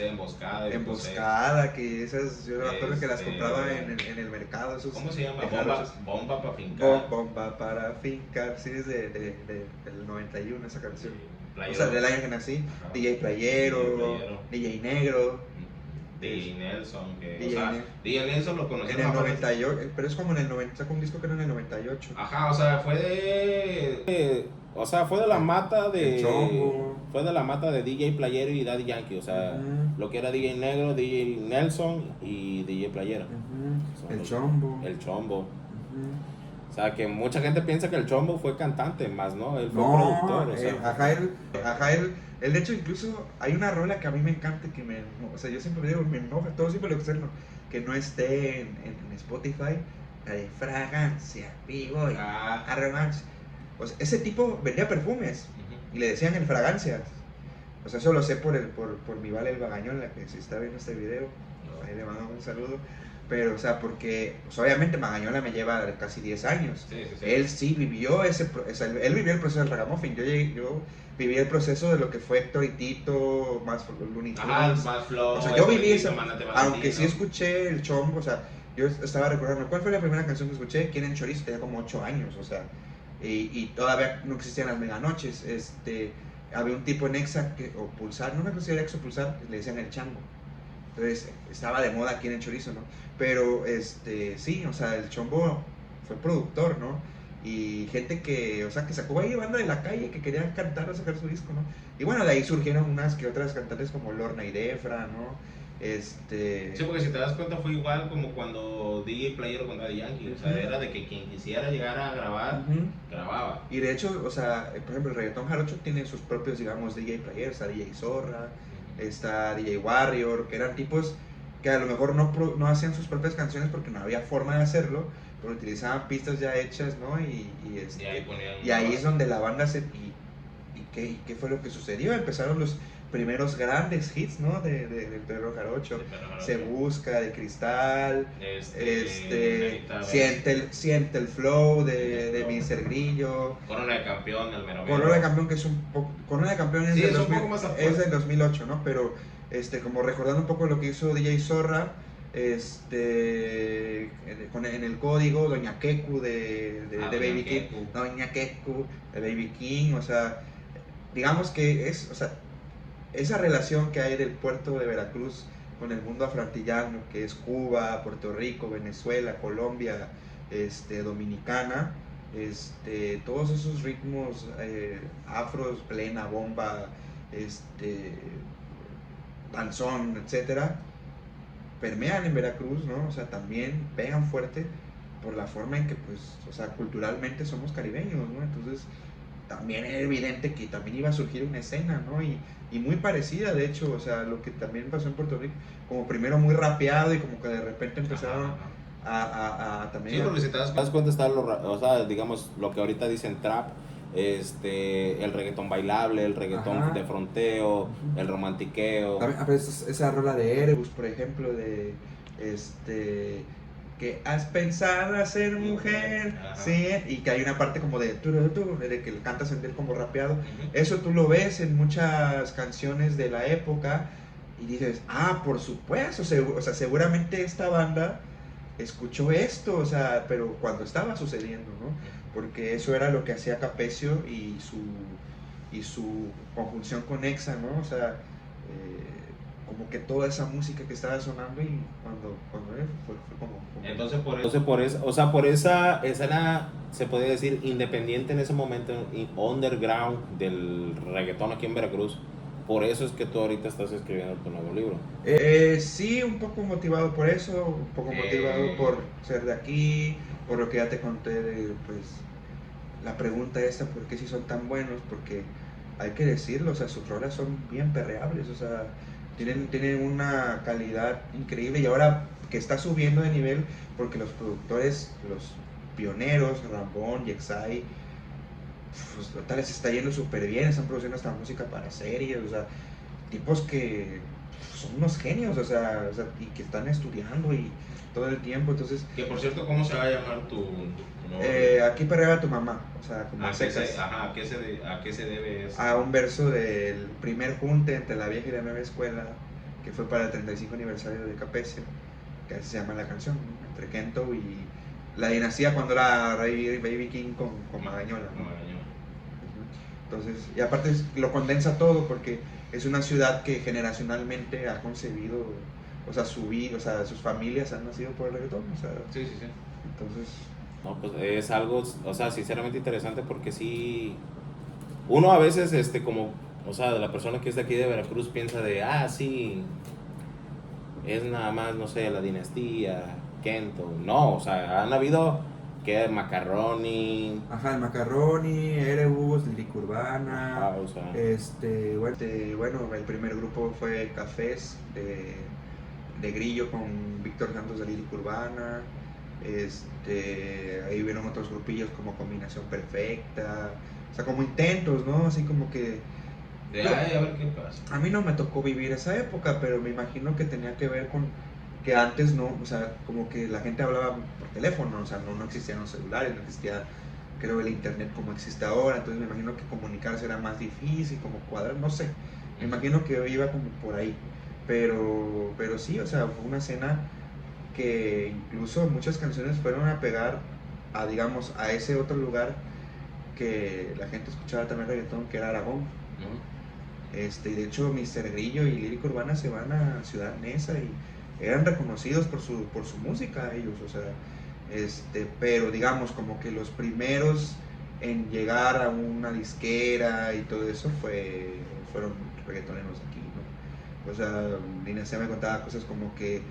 Speaker 2: Emboscada, que esas yo me acuerdo que las compraba en el mercado. Esos,
Speaker 1: ¿cómo se llama? Bomba para fincar.
Speaker 2: Bomba para fincar, sí, es del 91 esa canción.
Speaker 1: Playero.
Speaker 2: O sea, del año que nací. DJ Playero, DJ Negro.
Speaker 1: DJ Nelson, que,
Speaker 2: DJ
Speaker 1: o sea,
Speaker 2: Nelson.
Speaker 1: DJ Nelson lo conocí
Speaker 2: En el 98, pero es como en el 90, sacó un disco que era en el 98.
Speaker 1: Ajá, o sea, fue de la mata de...
Speaker 2: El Chombo.
Speaker 1: Fue de la mata de DJ Playero y Daddy Yankee, o sea, lo que era DJ Negro, DJ Nelson y DJ Playero. Son
Speaker 2: El
Speaker 1: los-
Speaker 2: Chombo.
Speaker 1: El Chombo. O sea, que mucha gente piensa que el Chombo fue cantante, más no, él fue
Speaker 2: No,
Speaker 1: productor, o sea.
Speaker 2: ajá, él, de hecho, incluso hay una rola que a mí me encanta, que o sea, yo siempre digo, me enoja, todo siempre lo externo, que no esté en Spotify, la de fragancia, vivo y arrogancia. O sea, ese tipo vendía perfumes y le decían el fragancias. O sea, eso lo sé por mi Vale el Bagañón, la que si está viendo este video, ahí le mando un saludo. Pero, o sea, porque pues, obviamente Magañola me lleva casi 10 años.
Speaker 1: Sí.
Speaker 2: Él sí vivió él vivió el proceso del ragamuffin. Yo viví el proceso de lo que fue Héctor y Tito, más Looney Tunes.
Speaker 1: Más flow.
Speaker 2: O sea, yo viví
Speaker 1: eso,
Speaker 2: eso, aunque sí escuché el Chombo, o sea, yo estaba recordando, ¿cuál fue la primera canción que escuché? ¿Quieren Chorizo? Tenía como 8 años, o sea, y todavía no existían las meganoches. Había un tipo en Exa, o Pulsar, no me acuerdo si era Exa o Pulsar, le decían el Chango. Entonces estaba de moda aquí en el Chorizo, ¿no? Pero sí, o sea, el Chombo fue productor, ¿no? Y gente que, o sea, que sacó ahí banda de la calle que quería cantar o sacar su disco, ¿no? Y bueno, de ahí surgieron unas que otras cantantes como Lorna y Defra, ¿no?
Speaker 1: Sí, porque si te das cuenta fue igual como cuando DJ Playero con Daddy Yankee, o sea, era de que quien quisiera llegar a grabar, grababa.
Speaker 2: Y de hecho, o sea, por ejemplo, el reggaetón jarocho tiene sus propios, digamos, DJ Players, está DJ Zorra, está DJ Warrior, que eran tipos que a lo mejor no hacían sus propias canciones porque no había forma de hacerlo, pero utilizaban pistas ya hechas, ¿no? Y ahí es donde la banda ¿qué fue lo que sucedió? Empezaron los primeros grandes hits, ¿no? Del perro jarocho. Se Busca, de Cristal, siente el flow de Mr. Grillo.
Speaker 1: Corona de Campeón, el mero.
Speaker 2: Corona de Campeón, que es un poco. Corona de Campeón es,
Speaker 1: sí,
Speaker 2: del
Speaker 1: un poco más actual.
Speaker 2: Es del 2008, ¿no? Pero como recordando un poco lo que hizo DJ Zorra, en el código, Doña Keku de Baby King. Doña Keku de Baby King, o sea, digamos que es, o sea, esa relación que hay del puerto de Veracruz con el mundo afroantillano, que es Cuba, Puerto Rico, Venezuela, Colombia, Dominicana, todos esos ritmos afros, plena, bomba, danzón, etcétera, permean en Veracruz, ¿no? O sea, también pegan fuerte por la forma en que, pues, o sea, culturalmente somos caribeños, ¿no? Entonces, también era evidente que también iba a surgir una escena, ¿no? Y muy parecida, de hecho, o sea, lo que también pasó en Puerto Rico, como primero muy rapeado y como que de repente empezaron a también...
Speaker 1: Sí, porque si te das cuenta está o sea, digamos, lo que ahorita dicen trap, el reggaetón bailable, el reggaetón de fronteo, el romantiqueo.
Speaker 2: Esa rola de Erebus, por ejemplo, de que has pensado ser mujer, sí, y que hay una parte como de que canta sentir como rapeado. Eso tú lo ves en muchas canciones de la época y dices, por supuesto, o sea, seguramente esta banda escuchó esto, o sea, pero cuando estaba sucediendo, ¿no? Porque eso era lo que hacía Capecio y su conjunción con Exa, ¿no? O sea, como que toda esa música que estaba sonando y cuando fue como...
Speaker 1: Entonces por esa escena, se podía decir, independiente en ese momento, underground del reggaetón aquí en Veracruz. Por eso es que tú ahorita estás escribiendo tu nuevo libro.
Speaker 2: Sí, un poco motivado por eso, un poco motivado por ser de aquí, por lo que ya te conté de, pues, la pregunta esta, ¿por qué si son tan buenos? Porque hay que decirlo, o sea, sus rolas son bien perreables, o sea, tienen una calidad increíble y ahora que está subiendo de nivel porque los productores, los pioneros, Rambón, Yexai, pues tal les está yendo súper bien, están produciendo esta música para series, o sea, tipos que son unos genios, o sea, y que están estudiando y todo el tiempo, entonces...
Speaker 1: Que por cierto, ¿cómo se va a llamar tu
Speaker 2: Aquí perreaba tu mamá, o sea, como
Speaker 1: ¿a qué se debe eso?
Speaker 2: A un verso del primer junte entre la vieja y la nueva escuela, que fue para el 35 aniversario de Capecio, que así se llama la canción, ¿no? Entre Kento y la dinastía cuando era Baby King con Magañola, ¿no? Entonces, y aparte lo condensa todo porque es una ciudad que generacionalmente ha concebido o sea, o sea, sus familias han nacido por el reggaetón, o sea,
Speaker 1: Sí, sí, sí.
Speaker 2: entonces...
Speaker 1: No, pues es algo, o sea, sinceramente interesante porque sí, uno a veces, como, o sea, la persona que es de aquí de Veracruz piensa de, sí, es nada más, no sé, la dinastía, Kento. No, o sea, han habido que Macaroni.
Speaker 2: Ajá, el Macaroni, Erebus, Lírica Urbana,
Speaker 1: Ajá, o sea.
Speaker 2: bueno, el primer grupo fue Cafés de Grillo con Víctor Santos de Lírica Urbana, ahí vieron otros grupillos como Combinación Perfecta, o sea, como intentos, ¿no? Así como que...
Speaker 1: A ver qué pasa.
Speaker 2: A mí no me tocó vivir esa época, pero me imagino que tenía que ver con que antes no, o sea, como que la gente hablaba por teléfono, o sea, no existían los celulares, no existía, creo, el internet como existe ahora, entonces me imagino que comunicarse era más difícil, como cuadrar, no sé, me imagino que iba como por ahí, pero sí, o sea, fue una escena que incluso muchas canciones fueron a pegar a, digamos, a ese otro lugar que la gente escuchaba también reggaetón, que era Aragón. Y de hecho Mr. Grillo y Lírica Urbana se van a Ciudad Neza y eran reconocidos por su música ellos, o sea, pero digamos como que los primeros en llegar a una disquera y todo eso fueron reggaetoneros aquí, ¿no? O sea, Dinastía me contaba cosas como que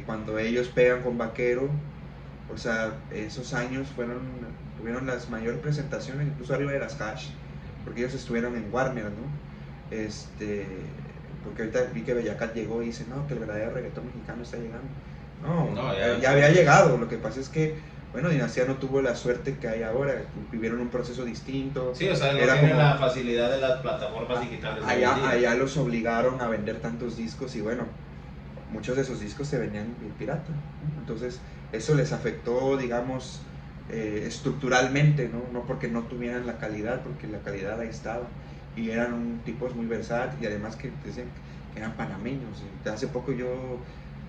Speaker 2: cuando ellos pegan con Vaquero, o sea, esos años tuvieron las mayores presentaciones, incluso arriba de las Hash, porque ellos estuvieron en Warner, ¿no? Porque ahorita vi que Bellacat llegó y dice, no, que el verdadero reggaetón mexicano está llegando. No, ya había llegado, lo que pasa es que, bueno, Dinastía no tuvo la suerte que hay ahora, vivieron un proceso distinto.
Speaker 1: Sí, o sea, no
Speaker 2: era
Speaker 1: tienen
Speaker 2: como,
Speaker 1: la facilidad de las plataformas digitales.
Speaker 2: Allá los obligaron a vender tantos discos y bueno, muchos de esos discos se venían pirata, ¿no? Entonces eso les afectó, digamos, estructuralmente, ¿no? No porque no tuvieran la calidad, porque la calidad ahí estaba y eran tipos muy versátiles y además que decían que eran panameños. Y hace poco yo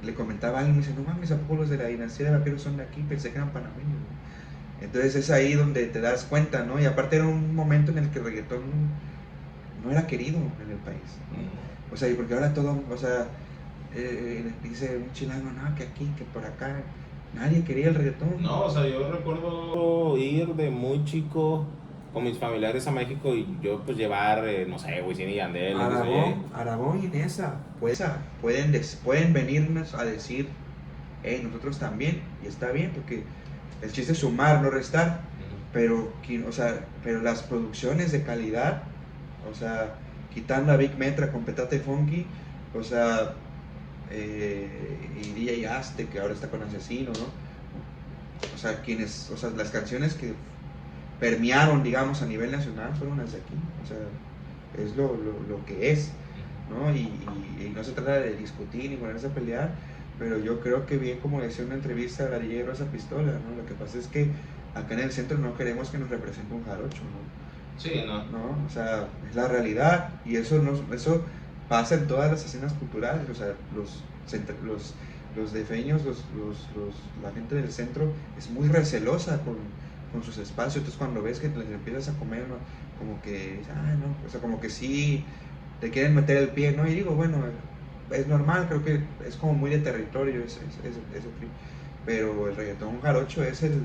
Speaker 2: le comentaba a alguien y me dice, no mames, ¿a poco los de la dinastía de Vaqueros son de aquí? Pensé que eran panameños, ¿no? Entonces es ahí donde te das cuenta, ¿no? Y aparte era un momento en el que el reggaetón no era querido en el país, ¿no? O sea, y porque ahora todo, o sea, dice un chilango, no, que aquí, que por acá, nadie quería el reggaetón.
Speaker 1: No, o sea, yo recuerdo ir de muy chico con mis familiares a México y yo pues llevar, no sé, Wisin y Yandel.
Speaker 2: Aragón y Nesa, pues, pueden venirnos a decir, nosotros también, y está bien, porque el chiste es sumar, no restar, pero las producciones de calidad, o sea, quitando a Big Metra con Petate Funky, o sea, y DJ Azte, que ahora está con Asesino, ¿no? O sea, las canciones que permearon, digamos, a nivel nacional fueron las de aquí, o sea, es lo que es, ¿no? Y no se trata de discutir ni ponerse a pelear, pero yo creo que bien, como decía una entrevista a la DJ Rosa Pistola, ¿no? Lo que pasa es que acá en el centro no queremos que nos represente un jarocho, ¿no?
Speaker 1: Sí, ¿no?
Speaker 2: ¿No? O sea, es la realidad y eso pasa en todas las escenas culturales, o sea, los defeños, la gente del centro es muy recelosa con sus espacios, entonces cuando ves que les empiezas a comer, ¿no? Como que, no, o sea, como que sí te quieren meter el pie, ¿no? Y digo, bueno, es normal, creo que es como muy de territorio ese pero el reggaetón jarocho es el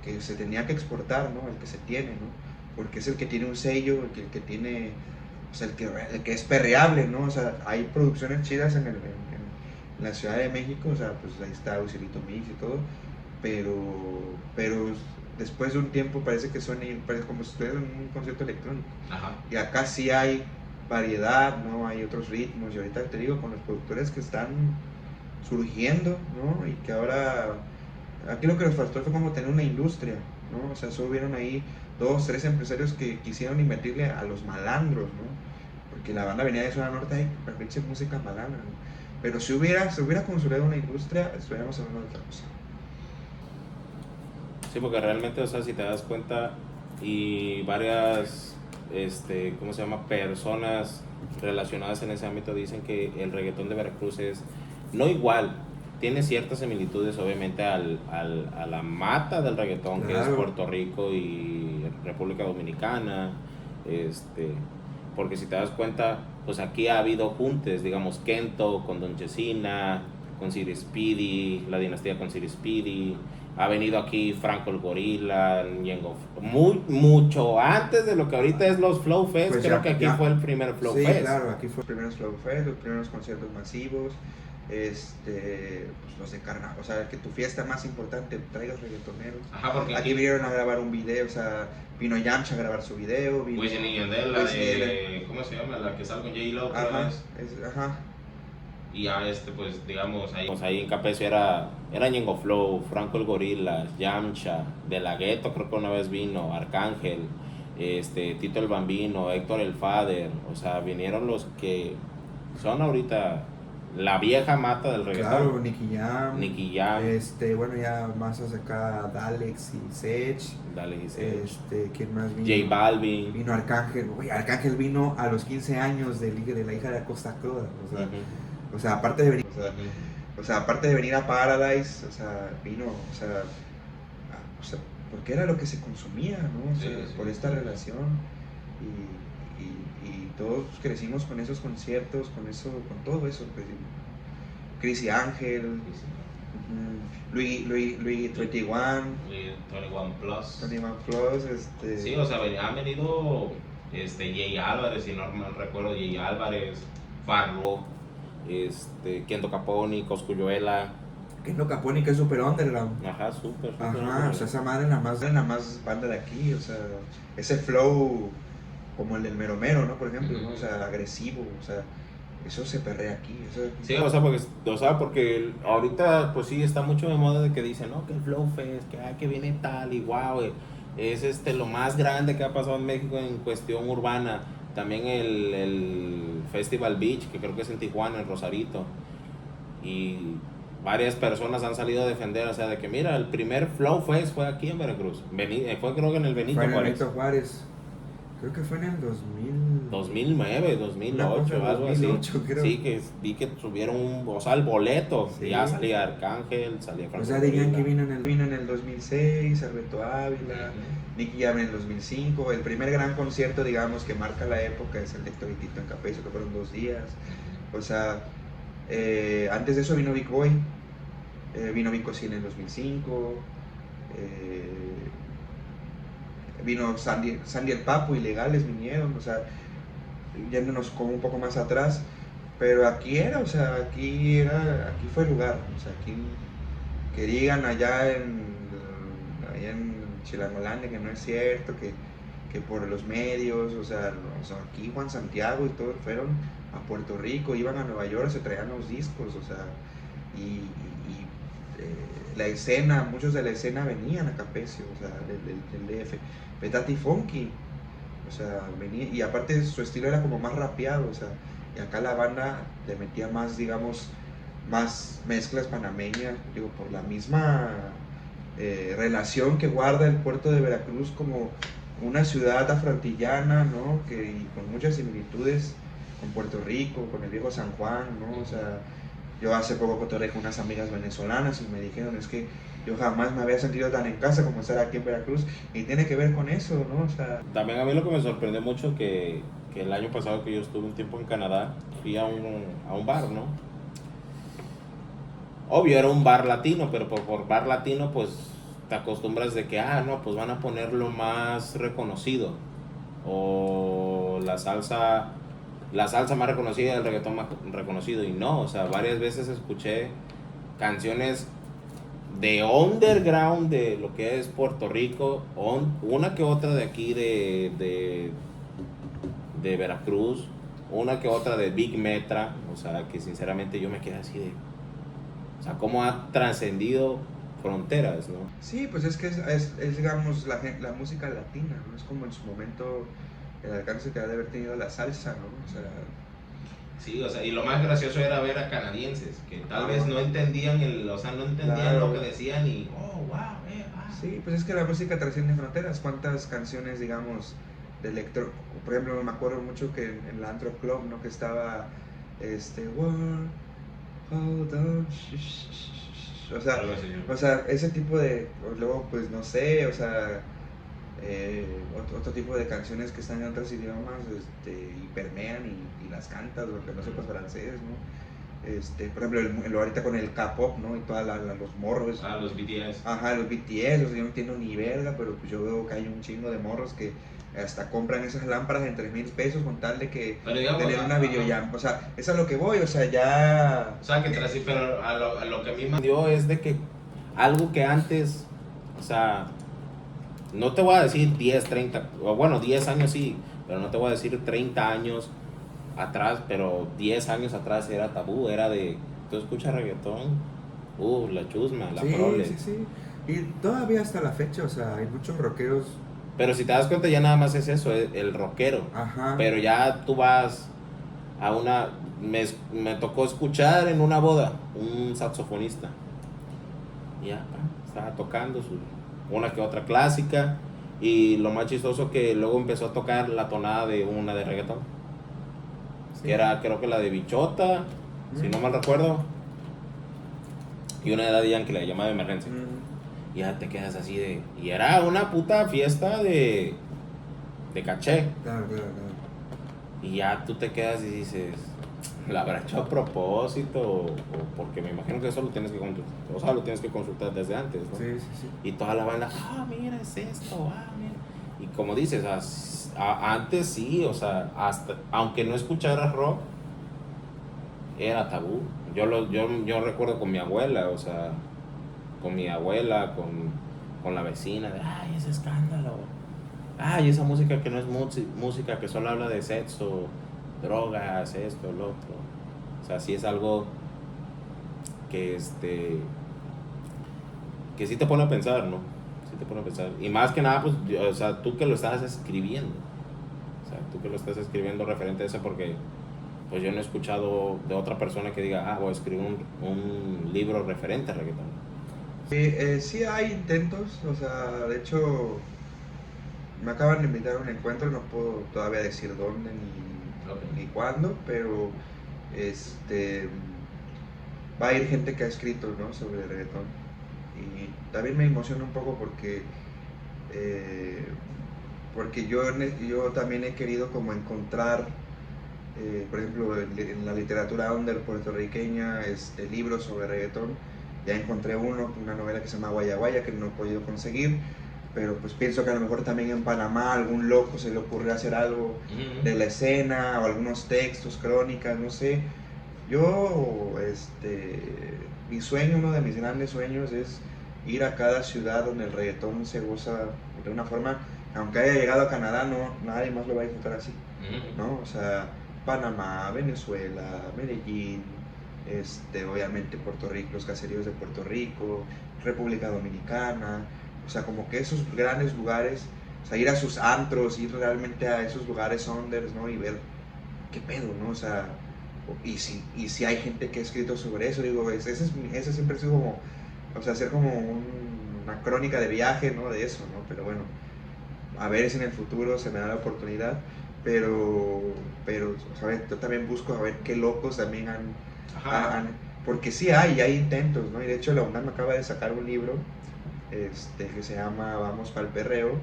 Speaker 2: que se tenía que exportar, ¿no? El que se tiene, ¿no? Porque es el que tiene un sello, el que tiene, o sea, el que es perreable, ¿no? O sea, hay producciones chidas en la Ciudad de México, o sea, pues ahí está Usilito Mix y todo, pero después de un tiempo parece como si estuviera en un concierto electrónico.
Speaker 1: Ajá.
Speaker 2: Y acá sí hay variedad, ¿no? Hay otros ritmos, y ahorita te digo, con los productores que están surgiendo, ¿no? Y que ahora, aquí lo que nos faltó fue como tener una industria, ¿no? O sea, solo hubieron ahí 2, 3 empresarios que quisieron invertirle a los malandros, ¿no? Porque la banda venía de zona norte, ay, pinche música malandra, ¿no? Pero si se hubiera consolidado una industria, estuviéramos hablando de otra cosa.
Speaker 1: Sí, porque realmente, o sea, si te das cuenta, y varias, ¿cómo se llama? Personas relacionadas en ese ámbito dicen que el reggaetón de Veracruz es no igual, tiene ciertas similitudes obviamente a la mata del reggaetón, claro, que es Puerto Rico y República Dominicana, porque si te das cuenta, pues aquí ha habido juntes, digamos, Kento con Don Chesina, con Sir Speedy, la dinastía con Sir Speedy, ha venido aquí Franco el Gorila, Ñengo, mucho antes de lo que ahorita es los Flow Fest,
Speaker 2: Pues
Speaker 1: creo
Speaker 2: ya-
Speaker 1: que aquí
Speaker 2: ya.
Speaker 1: fue el primer Flow
Speaker 2: Sí,
Speaker 1: Fest.
Speaker 2: claro, aquí fue los primeros Flow Fest, los primeros conciertos masivos, pues los de carnaval, o sea, que tu fiesta más importante traigas reggaetoneros.
Speaker 1: Ajá, porque
Speaker 2: Aquí vinieron a grabar un video, o sea, vino Yamcha a grabar su video, vino...
Speaker 1: Wisin y Yandel, la
Speaker 2: Wisin y Yandel.
Speaker 1: de, ¿cómo se llama? La que sale con J-Lo,
Speaker 2: Ajá,
Speaker 1: pues.
Speaker 2: ajá.
Speaker 1: Y ya pues digamos, ahí en Capecio era Ñengo Flow, Franco el Gorila, Yamcha, De La Ghetto creo que una vez vino, Arcángel, Tito el Bambino, Héctor el Father, o sea, vinieron los que son ahorita la vieja mata del reggaetón.
Speaker 2: Claro, Nicky Jam.
Speaker 1: Bueno,
Speaker 2: ya más hacia acá, Dalex y Sech.
Speaker 1: Dale, dice.
Speaker 2: ¿Quién más vino?
Speaker 1: J Balvin.
Speaker 2: Vino Arcángel. Oye, Arcángel vino a los 15 años de la hija de Acosta Cruda. O sea, aparte de venir, aparte de venir a Paradise, o sea, vino, o sea, porque era lo que se consumía, ¿no? O sea,
Speaker 1: Sí.
Speaker 2: por esta relación. Y todos crecimos con esos conciertos, con todo eso. Pues, Cris Ángel, Luis 21,
Speaker 1: 21 Plus.
Speaker 2: 21 Plus,
Speaker 1: Sí, o sea, han venido Jay Álvarez, si no mal recuerdo, Jay Álvarez, Farro, Kento Caponi, Cosculluela.
Speaker 2: Kendo Caponi, que es super underground.
Speaker 1: Ajá, súper.
Speaker 2: Ajá, o sea, esa madre es la más banda de aquí, o sea, ese flow como el del Mero Mero, ¿no? Por ejemplo, ¿no? O sea, agresivo, o sea, eso se perrea aquí. Eso...
Speaker 1: Sí, porque ahorita pues sí está mucho de moda de que dicen, no, que el Flow Fest, que viene tal y wow, es lo más grande que ha pasado en México en cuestión urbana. También el Festival Beach, que creo que es en Tijuana, en Rosarito. Y varias personas han salido a defender, o sea, de que mira, el primer Flow Fest fue aquí en Veracruz. Fue creo que en el Benito
Speaker 2: Juárez. Creo que fue en el
Speaker 1: 2009, 2008, algo
Speaker 2: 2008,
Speaker 1: así.
Speaker 2: Creo.
Speaker 1: Sí, que vi que subieron el boleto.
Speaker 2: Sí.
Speaker 1: Ya salía Arcángel, salía Franco.
Speaker 2: O sea, dirían que vino en el 2006, Alberto Ávila, Nicky Jam en el 2005. El primer gran concierto, digamos, que marca la época es el de Héctor y Tito en Capezo, que fueron 2 días. O sea, antes de eso vino Big Boy, vino Vico Cien en el 2005. Vino Sandy el Papo, Ilegales vinieron, o sea, yéndonos como un poco más atrás, pero aquí fue el lugar, o sea, aquí que digan allá en Chilangolandia que no es cierto, que por los medios, o sea, aquí Juan Santiago y todos fueron a Puerto Rico, iban a Nueva York, se traían los discos, o sea, la escena, muchos de la escena venían a Capecio, o sea, del DF. Petati Funky, o sea, venía, y aparte su estilo era como más rapeado, o sea, y acá la banda le metía más, digamos, más mezclas panameñas, digo, por la misma relación que guarda el puerto de Veracruz como una ciudad afroantillana, ¿no? Y con muchas similitudes con Puerto Rico, con el viejo San Juan, ¿no? O sea, yo hace poco cotorreé con unas amigas venezolanas y me dijeron, es que yo jamás me había sentido tan en casa como estar aquí en Veracruz, y tiene que ver con eso, ¿no? O sea,
Speaker 1: también a mí lo que me sorprendió mucho que el año pasado que yo estuve un tiempo en Canadá, fui a un bar, ¿no? Obvio, era un bar latino, pero por bar latino, pues te acostumbras de que, no, pues van a poner lo más reconocido, o la salsa más reconocida, el reggaetón más reconocido, y no, o sea, varias veces escuché canciones de underground de lo que es Puerto Rico, una que otra de aquí de Veracruz, una que otra de Big Metra, o sea, que sinceramente yo me quedé así de, o sea, cómo ha trascendido fronteras, ¿no?
Speaker 2: Sí, pues es que es digamos, la música latina, ¿no? Es como en su momento el alcance que ha de haber tenido la salsa, ¿no? O sea,
Speaker 1: sí, o sea, y lo más gracioso era ver a canadienses que tal vez no entendían
Speaker 2: Claro.
Speaker 1: lo que decían y
Speaker 2: Sí, pues es que la música trasciende fronteras. ¿Cuántas canciones, digamos, de electro? Por ejemplo, me acuerdo mucho que en la Antro Club, ¿no? Que estaba World, hold on, o sea, ese tipo de, luego, pues no sé, o sea, otro tipo de canciones que están en otros idiomas, y permean y las cantas, aunque no sepas francés, ¿no? Por ejemplo, ahorita con el K-pop, ¿no? Y todos los morros.
Speaker 1: Los BTS.
Speaker 2: Ajá, los BTS, o sea, yo no entiendo ni verga, pero pues yo veo que hay un chingo de morros que hasta compran esas lámparas en 3,000 pesos con tal de que
Speaker 1: Digamos,
Speaker 2: tener una videollampa. O sea, es a lo que voy, o sea, ya...
Speaker 1: O sea, pero a lo que a mí me dio es de que algo que antes, o sea, no te voy a decir 10 30 o bueno, 10 años sí, pero no te voy a decir 30 años atrás, pero 10 años atrás era tabú, era de, tú escuchas reggaetón, la chusma, la
Speaker 3: Sí,
Speaker 1: prole.
Speaker 3: sí, sí. Y todavía hasta la fecha, o sea, hay muchos rockeros.
Speaker 1: Pero si te das cuenta ya nada más es eso, el rockero.
Speaker 3: Ajá.
Speaker 1: Pero ya tú vas a una, me tocó escuchar en una boda un saxofonista. Y ya, estaba tocando una que otra clásica. Y lo más chistoso que luego empezó a tocar la tonada de una de reggaetón.
Speaker 3: Sí.
Speaker 1: Que era, creo que la de Bichota, si no mal recuerdo. Y una de Daddy Yankee, la llamada de emergencia. Y ya te quedas así de... Y era una puta fiesta de caché.
Speaker 3: Claro, claro, claro.
Speaker 1: Y ya tú te quedas y dices, ¿la habrá hecho a propósito? O porque me imagino que eso lo tienes que consultar. O sea, lo tienes que consultar desde antes, ¿no?
Speaker 3: Sí, sí, sí.
Speaker 1: Y toda la banda, mira, es esto, mira. Y como dices, antes sí, o sea, hasta, aunque no escucharas rock, era tabú. Yo recuerdo con mi abuela, o sea, con la vecina, de, ay, ese escándalo. Ay, esa música que no es música, que solo habla de sexo, drogas, esto, lo otro. O sea, sí es algo que que sí te pone a pensar, ¿no? Sí te pone a pensar. Y más que nada, pues, o sea, tú que lo estás escribiendo. O sea, tú que lo estás escribiendo referente a eso, porque pues yo no he escuchado de otra persona que diga, voy a escribir un libro referente a reggaetón.
Speaker 2: Sí hay intentos, o sea, de hecho me acaban de invitar a un encuentro, no puedo todavía decir dónde ni cuándo, pero va a ir gente que ha escrito, ¿no?, sobre el reggaetón. Y también me emociona un poco porque yo también he querido como encontrar, por ejemplo, en la literatura under puertorriqueña, libros sobre reggaetón. Ya encontré una novela que se llama Guaya Guaya, que no he podido conseguir, pero pues pienso que a lo mejor también en Panamá algún loco se le ocurrió hacer algo de la escena, o algunos textos, crónicas, no sé. Yo, mi sueño, uno de mis grandes sueños es ir a cada ciudad donde el reggaetón se goza de una forma, aunque haya llegado a Canadá, no, nadie más lo va a disfrutar así, ¿no? O sea, Panamá, Venezuela, Medellín, obviamente Puerto Rico, los caseríos de Puerto Rico, República Dominicana, o sea, como que esos grandes lugares, o sea, ir a sus antros, ir realmente a esos lugares unders, ¿no? Y ver qué pedo, ¿no? O sea, y si hay gente que ha escrito sobre eso, digo, ese siempre ha sido como, o sea, hacer como una crónica de viaje, ¿no? De eso, ¿no? Pero bueno, a ver si en el futuro se me da la oportunidad, pero o sea, yo también busco a ver qué locos también han porque sí hay intentos, ¿no? Y de hecho la UNAM acaba de sacar un libro, que se llama Vamos pa'l Perreo.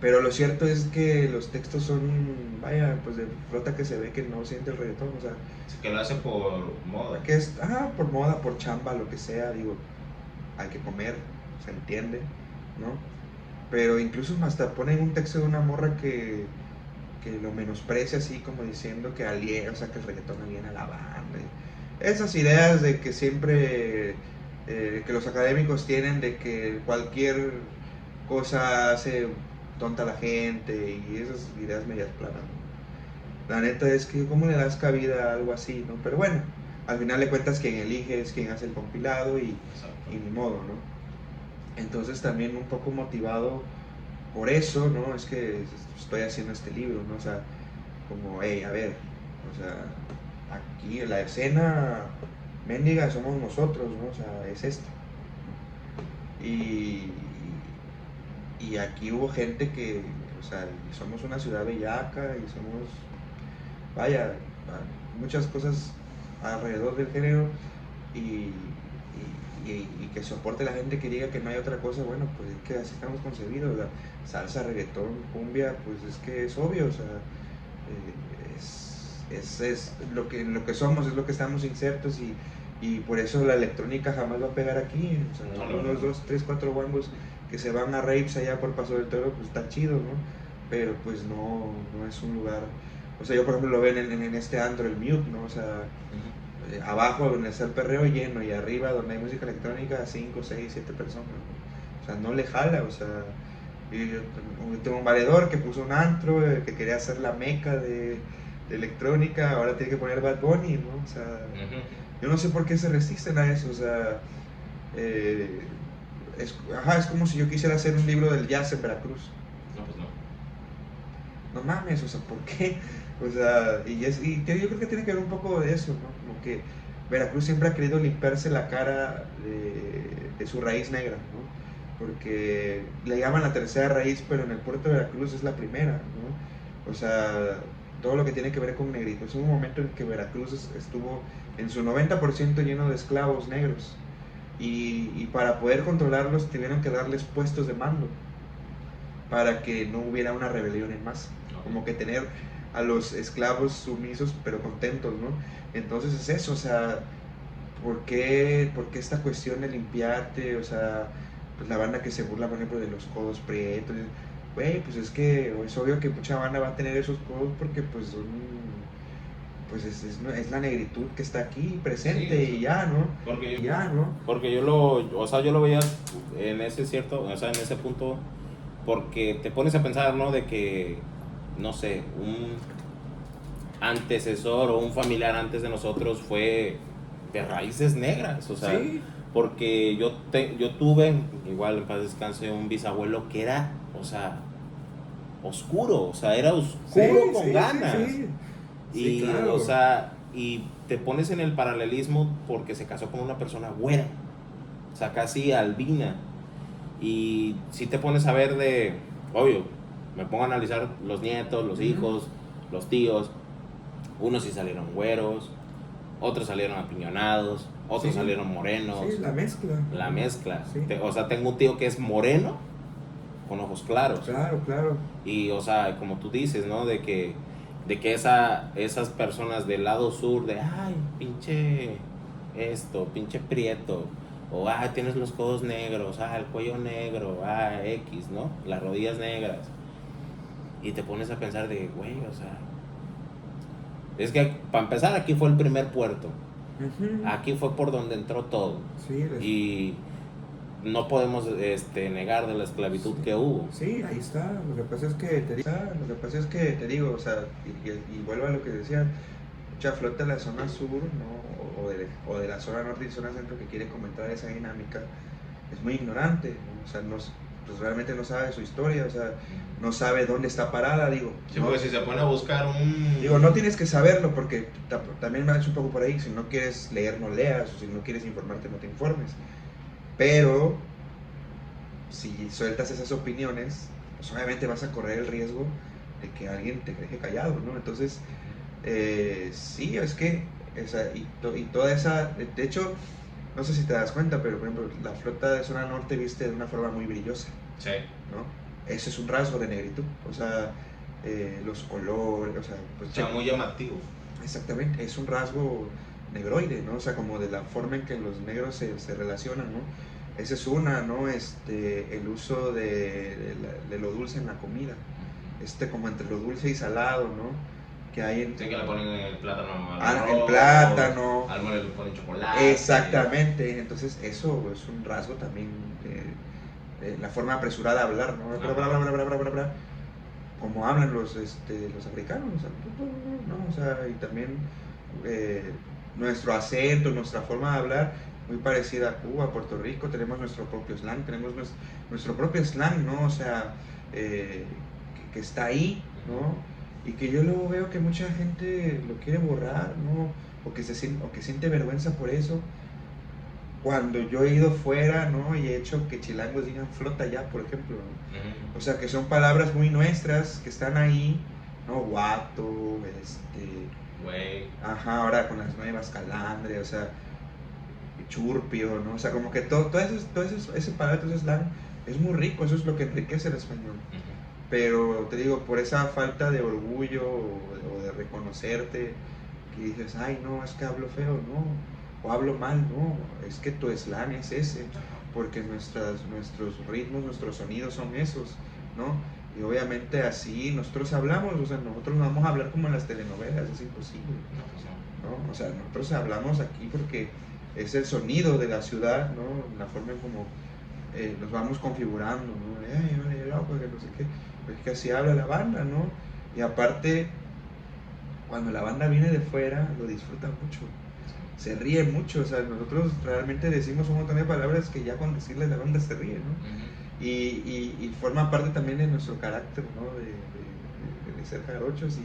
Speaker 2: Pero lo cierto es que los textos son, vaya, pues de flota que se ve que no siente el reggaetón, o sea...
Speaker 1: Que lo hace por moda.
Speaker 2: Que es, por moda, por chamba, lo que sea, digo, hay que comer, se entiende, ¿no? Pero incluso hasta ponen un texto de una morra que lo menosprecia así como diciendo que aliena, o sea, que el reggaetón aliena a la banda. Esas ideas de que siempre, que los académicos tienen de que cualquier cosa hace tonta a la gente y esas ideas medias planas, ¿no? La neta es que cómo le das cabida a algo así, ¿no? Pero bueno, al final de cuentas quien elige es quien hace el compilado y ni modo, ¿no? Entonces también un poco motivado por eso, ¿no? Es que estoy haciendo este libro, ¿no? O sea, como, hey, a ver, o sea, aquí en la escena mendiga somos nosotros, ¿no? O sea, es esta. Y aquí hubo gente que, o sea, somos una ciudad bellaca y somos, vaya, muchas cosas alrededor del género y y que soporte la gente que diga que no hay otra cosa, bueno, pues es que así estamos concebidos, la salsa, reggaetón, cumbia, pues es que es obvio, o sea, es lo que somos, es lo que estamos insertos y por eso la electrónica jamás va a pegar aquí, o sea, unos 2, 3, 4 guangos que se van a raves allá por Paso del Toro, pues está chido, ¿no? Pero pues no es un lugar, o sea, yo por ejemplo lo veo en este antro, el Mute, ¿no? O sea, abajo donde está el perreo lleno y arriba donde hay música electrónica 5, 6, 7 personas, ¿no? O sea, no le jala, o sea, yo tengo un valedor que puso un antro, que quería hacer la meca de electrónica, ahora tiene que poner Bad Bunny, ¿no? O sea, yo no sé por qué se resisten a eso, o sea, es como si yo quisiera hacer un libro del jazz en Veracruz.
Speaker 1: No, pues no.
Speaker 2: No mames, o sea, ¿por qué? O sea, yo creo que tiene que ver un poco de eso, ¿no? Como que Veracruz siempre ha querido limpiarse la cara de su raíz negra, ¿no? Porque le llaman la tercera raíz, pero en el puerto de Veracruz es la primera, ¿no? O sea, todo lo que tiene que ver con negritos. Hubo un momento en que Veracruz estuvo en su 90% lleno de esclavos negros y para poder controlarlos tuvieron que darles puestos de mando para que no hubiera una rebelión en masa, como que tener a los esclavos sumisos pero contentos, ¿no? Entonces es eso, o sea, ¿por qué esta cuestión de limpiarte? O sea, pues la banda que se burla, por ejemplo, de los codos prietos, güey, pues es que es obvio que mucha banda va a tener esos codos porque pues son, pues es la negritud que está aquí presente, sí, y ya, ¿no?
Speaker 1: Porque,
Speaker 2: ya, ¿no?
Speaker 1: Porque yo lo veía en ese cierto, o sea, en ese punto, porque te pones a pensar, ¿no? De que, no sé, un antecesor o un familiar antes de nosotros fue de raíces negras, o sea, sí. Porque yo tuve, igual en paz descanse, un bisabuelo que era, o sea, oscuro, o sea, era oscuro, sí, con sí, ganas. Sí, sí. Y, sí, claro. O sea, y te pones en el paralelismo porque se casó con una persona güera, o sea, casi albina. Y si te pones a ver obvio, me pongo a analizar los nietos, los hijos, los tíos, unos sí salieron güeros, otros salieron apiñonados, otros sí salieron morenos.
Speaker 2: Sí, la mezcla.
Speaker 1: La mezcla.
Speaker 2: Sí.
Speaker 1: O sea, tengo un tío que es moreno con ojos claros.
Speaker 2: Claro, claro.
Speaker 1: Y, o sea, como tú dices, ¿no? De que esas personas del lado sur, ay, pinche pinche prieto, o, tienes los codos negros, el cuello negro, X, ¿no? Las rodillas negras. Y te pones a pensar güey, o sea, es que, para empezar, aquí fue el primer puerto. Uh-huh. Aquí fue por donde entró todo. Sí, y no podemos negar de la esclavitud que hubo.
Speaker 2: Sí, ahí está. Lo que pasa es que te digo, o sea, y vuelvo a lo que decía, mucha flota de la zona sur, ¿no? o de la zona norte y zona centro que quiere comentar esa dinámica, es muy ignorante, ¿no? O sea, pues realmente no sabe su historia, o sea, no sabe dónde está parada, digo.
Speaker 1: Sí, porque si se pone a buscar
Speaker 2: Digo, no tienes que saberlo, porque también me es un poco por ahí, si no quieres leer, no leas, o si no quieres informarte, no te informes. Pero, si sueltas esas opiniones, pues obviamente vas a correr el riesgo de que alguien te deje callado, ¿no? Entonces, sí, es que, y toda esa, de hecho, no sé si te das cuenta, pero por ejemplo, la flota de zona norte viste de una forma muy brillosa.
Speaker 1: Sí.
Speaker 2: ¿No? Ese es un rasgo de negritud, o sea, los colores, o sea, pues,
Speaker 1: muy llamativo.
Speaker 2: Exactamente, es un rasgo negroide, ¿no? O sea, como de la forma en que los negros se relacionan, ¿no? Esa es una, ¿no? El uso de lo dulce en la comida, como entre lo dulce y salado, ¿no? Que hay
Speaker 1: sí, que le ponen el plátano
Speaker 2: el plátano.
Speaker 1: Al mole le ponen chocolate.
Speaker 2: Exactamente, entonces eso es un rasgo también, la forma apresurada de hablar, ¿no? Como hablan los africanos, ¿no? O sea, y también nuestro acento, nuestra forma de hablar, muy parecida a Cuba, Puerto Rico, tenemos nuestro propio slang, nuestro propio slang, ¿no? O sea, que está ahí, ¿no? Y que yo luego veo que mucha gente lo quiere borrar, ¿no? O que siente vergüenza por eso. Cuando yo he ido fuera, ¿no? Y he hecho que chilangos digan flota ya, por ejemplo, ¿no? Uh-huh. O sea, que son palabras muy nuestras, que están ahí, ¿no? Guato,
Speaker 1: güey.
Speaker 2: Ajá, ahora con las nuevas calandre, o sea, churpio, ¿no? O sea, como que ese palabra, ese slang es muy rico, eso es lo que enriquece el español. Pero te digo, por esa falta de orgullo o de reconocerte, que dices, ay, no, es que hablo feo, no, o hablo mal, no, es que tu slang es ese, porque nuestros ritmos, nuestros sonidos son esos, ¿no? Y obviamente así nosotros hablamos, o sea, nosotros no vamos a hablar como en las telenovelas, es imposible, ¿no? O sea, nosotros hablamos aquí porque es el sonido de la ciudad, ¿no? La forma en como nos vamos configurando, ¿no? Ay, loco, que no sé qué, pues que así habla la banda, ¿no? Y aparte, cuando la banda viene de fuera, lo disfruta mucho, se ríe mucho, o sea, nosotros realmente decimos un montón de palabras que ya con decirles la banda se ríe, ¿no? Y forma parte también de nuestro carácter, ¿no? De ser jarochos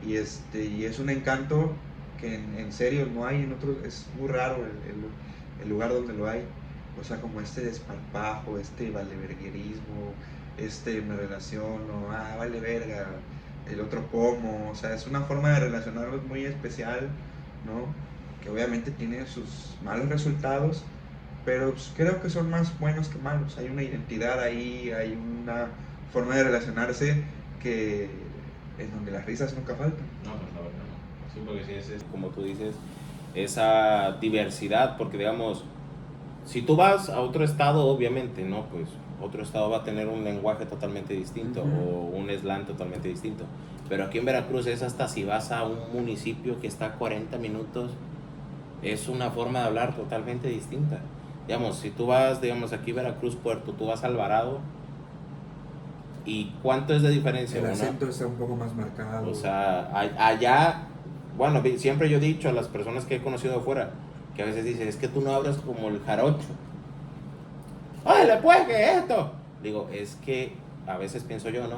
Speaker 2: y es un encanto que en serio no hay en otros, es muy raro el lugar donde lo hay, o sea, como este desparpajo, este valeverguerismo, me relaciono, vale verga, el otro como, o sea, es una forma de relacionarnos muy especial, ¿no? Que obviamente tiene sus malos resultados, pero pues, creo que son más buenos que malos, hay una identidad ahí, hay una forma de relacionarse que en donde las risas nunca faltan.
Speaker 1: No, pues la verdad no. Sí, porque sí es como tú dices, esa diversidad, porque digamos, si tú vas a otro estado, obviamente, ¿no? Pues otro estado va a tener un lenguaje totalmente distinto o un slang totalmente distinto. Pero aquí en Veracruz es hasta si vas a un municipio que está a 40 minutos, es una forma de hablar totalmente distinta. Digamos, si tú vas, digamos, aquí Veracruz, Puerto, tú vas a Alvarado, ¿y cuánto es de diferencia?
Speaker 3: El acento está un poco más marcado.
Speaker 1: O sea, allá, bueno, siempre yo he dicho a las personas que he conocido de afuera, que a veces dicen, es que tú no hablas como el jarocho. ¡Oye, pues, qué es esto! Digo, es que a veces pienso yo, ¿no?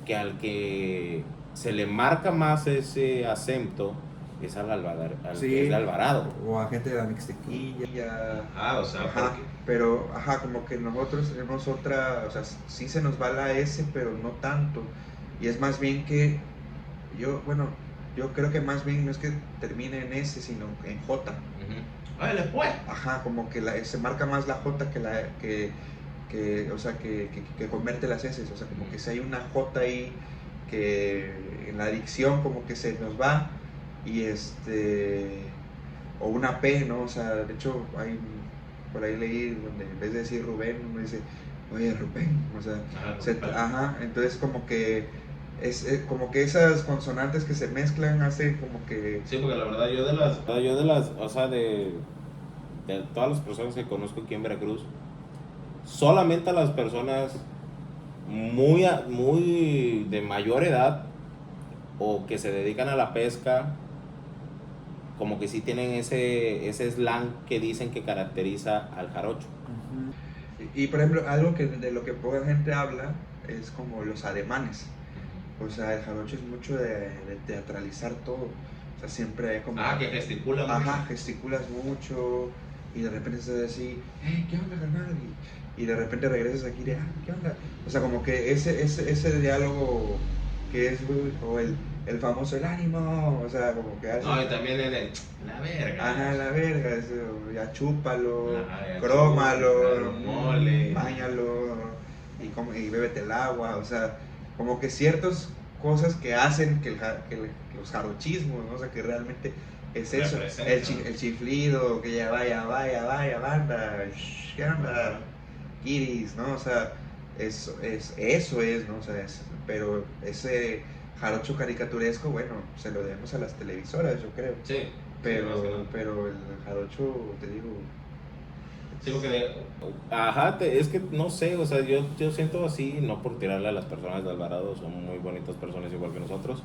Speaker 1: Que al que se le marca más ese acento es al
Speaker 3: Sí,
Speaker 1: que es de Alvarado.
Speaker 3: o a gente de la Mixtequilla.
Speaker 1: O sea,
Speaker 2: Ajá, pero como que nosotros tenemos otra, o sea, sí se nos va la S, pero no tanto. Y es más bien que yo creo que más bien no es que termine en S, sino en J.
Speaker 1: ¡Oye, pues!
Speaker 2: Ajá, como que se marca más la J o sea, que convierte las S, o sea, como que si hay una J ahí que en la dicción como que se nos va y o una P, ¿no? O sea, de hecho por ahí leí donde en vez de decir Rubén uno dice, oye Rubén, o sea, entonces como que como que esas consonantes que se mezclan hacen como que...
Speaker 1: Sí, porque la verdad o sea, de todas las personas que conozco aquí en Veracruz, solamente a las personas muy de mayor edad o que se dedican a la pesca, como que sí tienen ese slang que dicen que caracteriza al jarocho.
Speaker 2: Y por ejemplo, algo que de lo que poca gente habla es como los ademanes. O sea, el jarocho es mucho de teatralizar todo. O sea, siempre hay como...
Speaker 1: que gesticula mucho.
Speaker 2: Ajá, gesticulas mucho y de repente estás así, hey, ¿qué onda, carnal? Y de repente regresas aquí de, ¿qué onda? O sea, como que ese diálogo que es, o el famoso, el ánimo, o sea, como que hace...
Speaker 1: No, y también la verga.
Speaker 2: Ajá, la verga, eso, ya chúpalo,
Speaker 1: Ya
Speaker 2: crómalo,
Speaker 1: mole,
Speaker 2: báñalo y bébete el agua, o sea, como que ciertas cosas que hacen que los jarochismos, ¿no? O sea, que realmente es eso, el chiflido, que ya vaya, banda, ¿qué onda? Iris, ¿no? O sea, eso es, ¿no? O sea, pero ese jarocho caricaturesco, bueno, se lo debemos a las televisoras, yo creo.
Speaker 1: Sí.
Speaker 2: Pero el jarocho, te digo...
Speaker 1: Sí, porque es que no sé, o sea, yo siento así, no por tirarle a las personas de Alvarado, son muy bonitas personas igual que nosotros,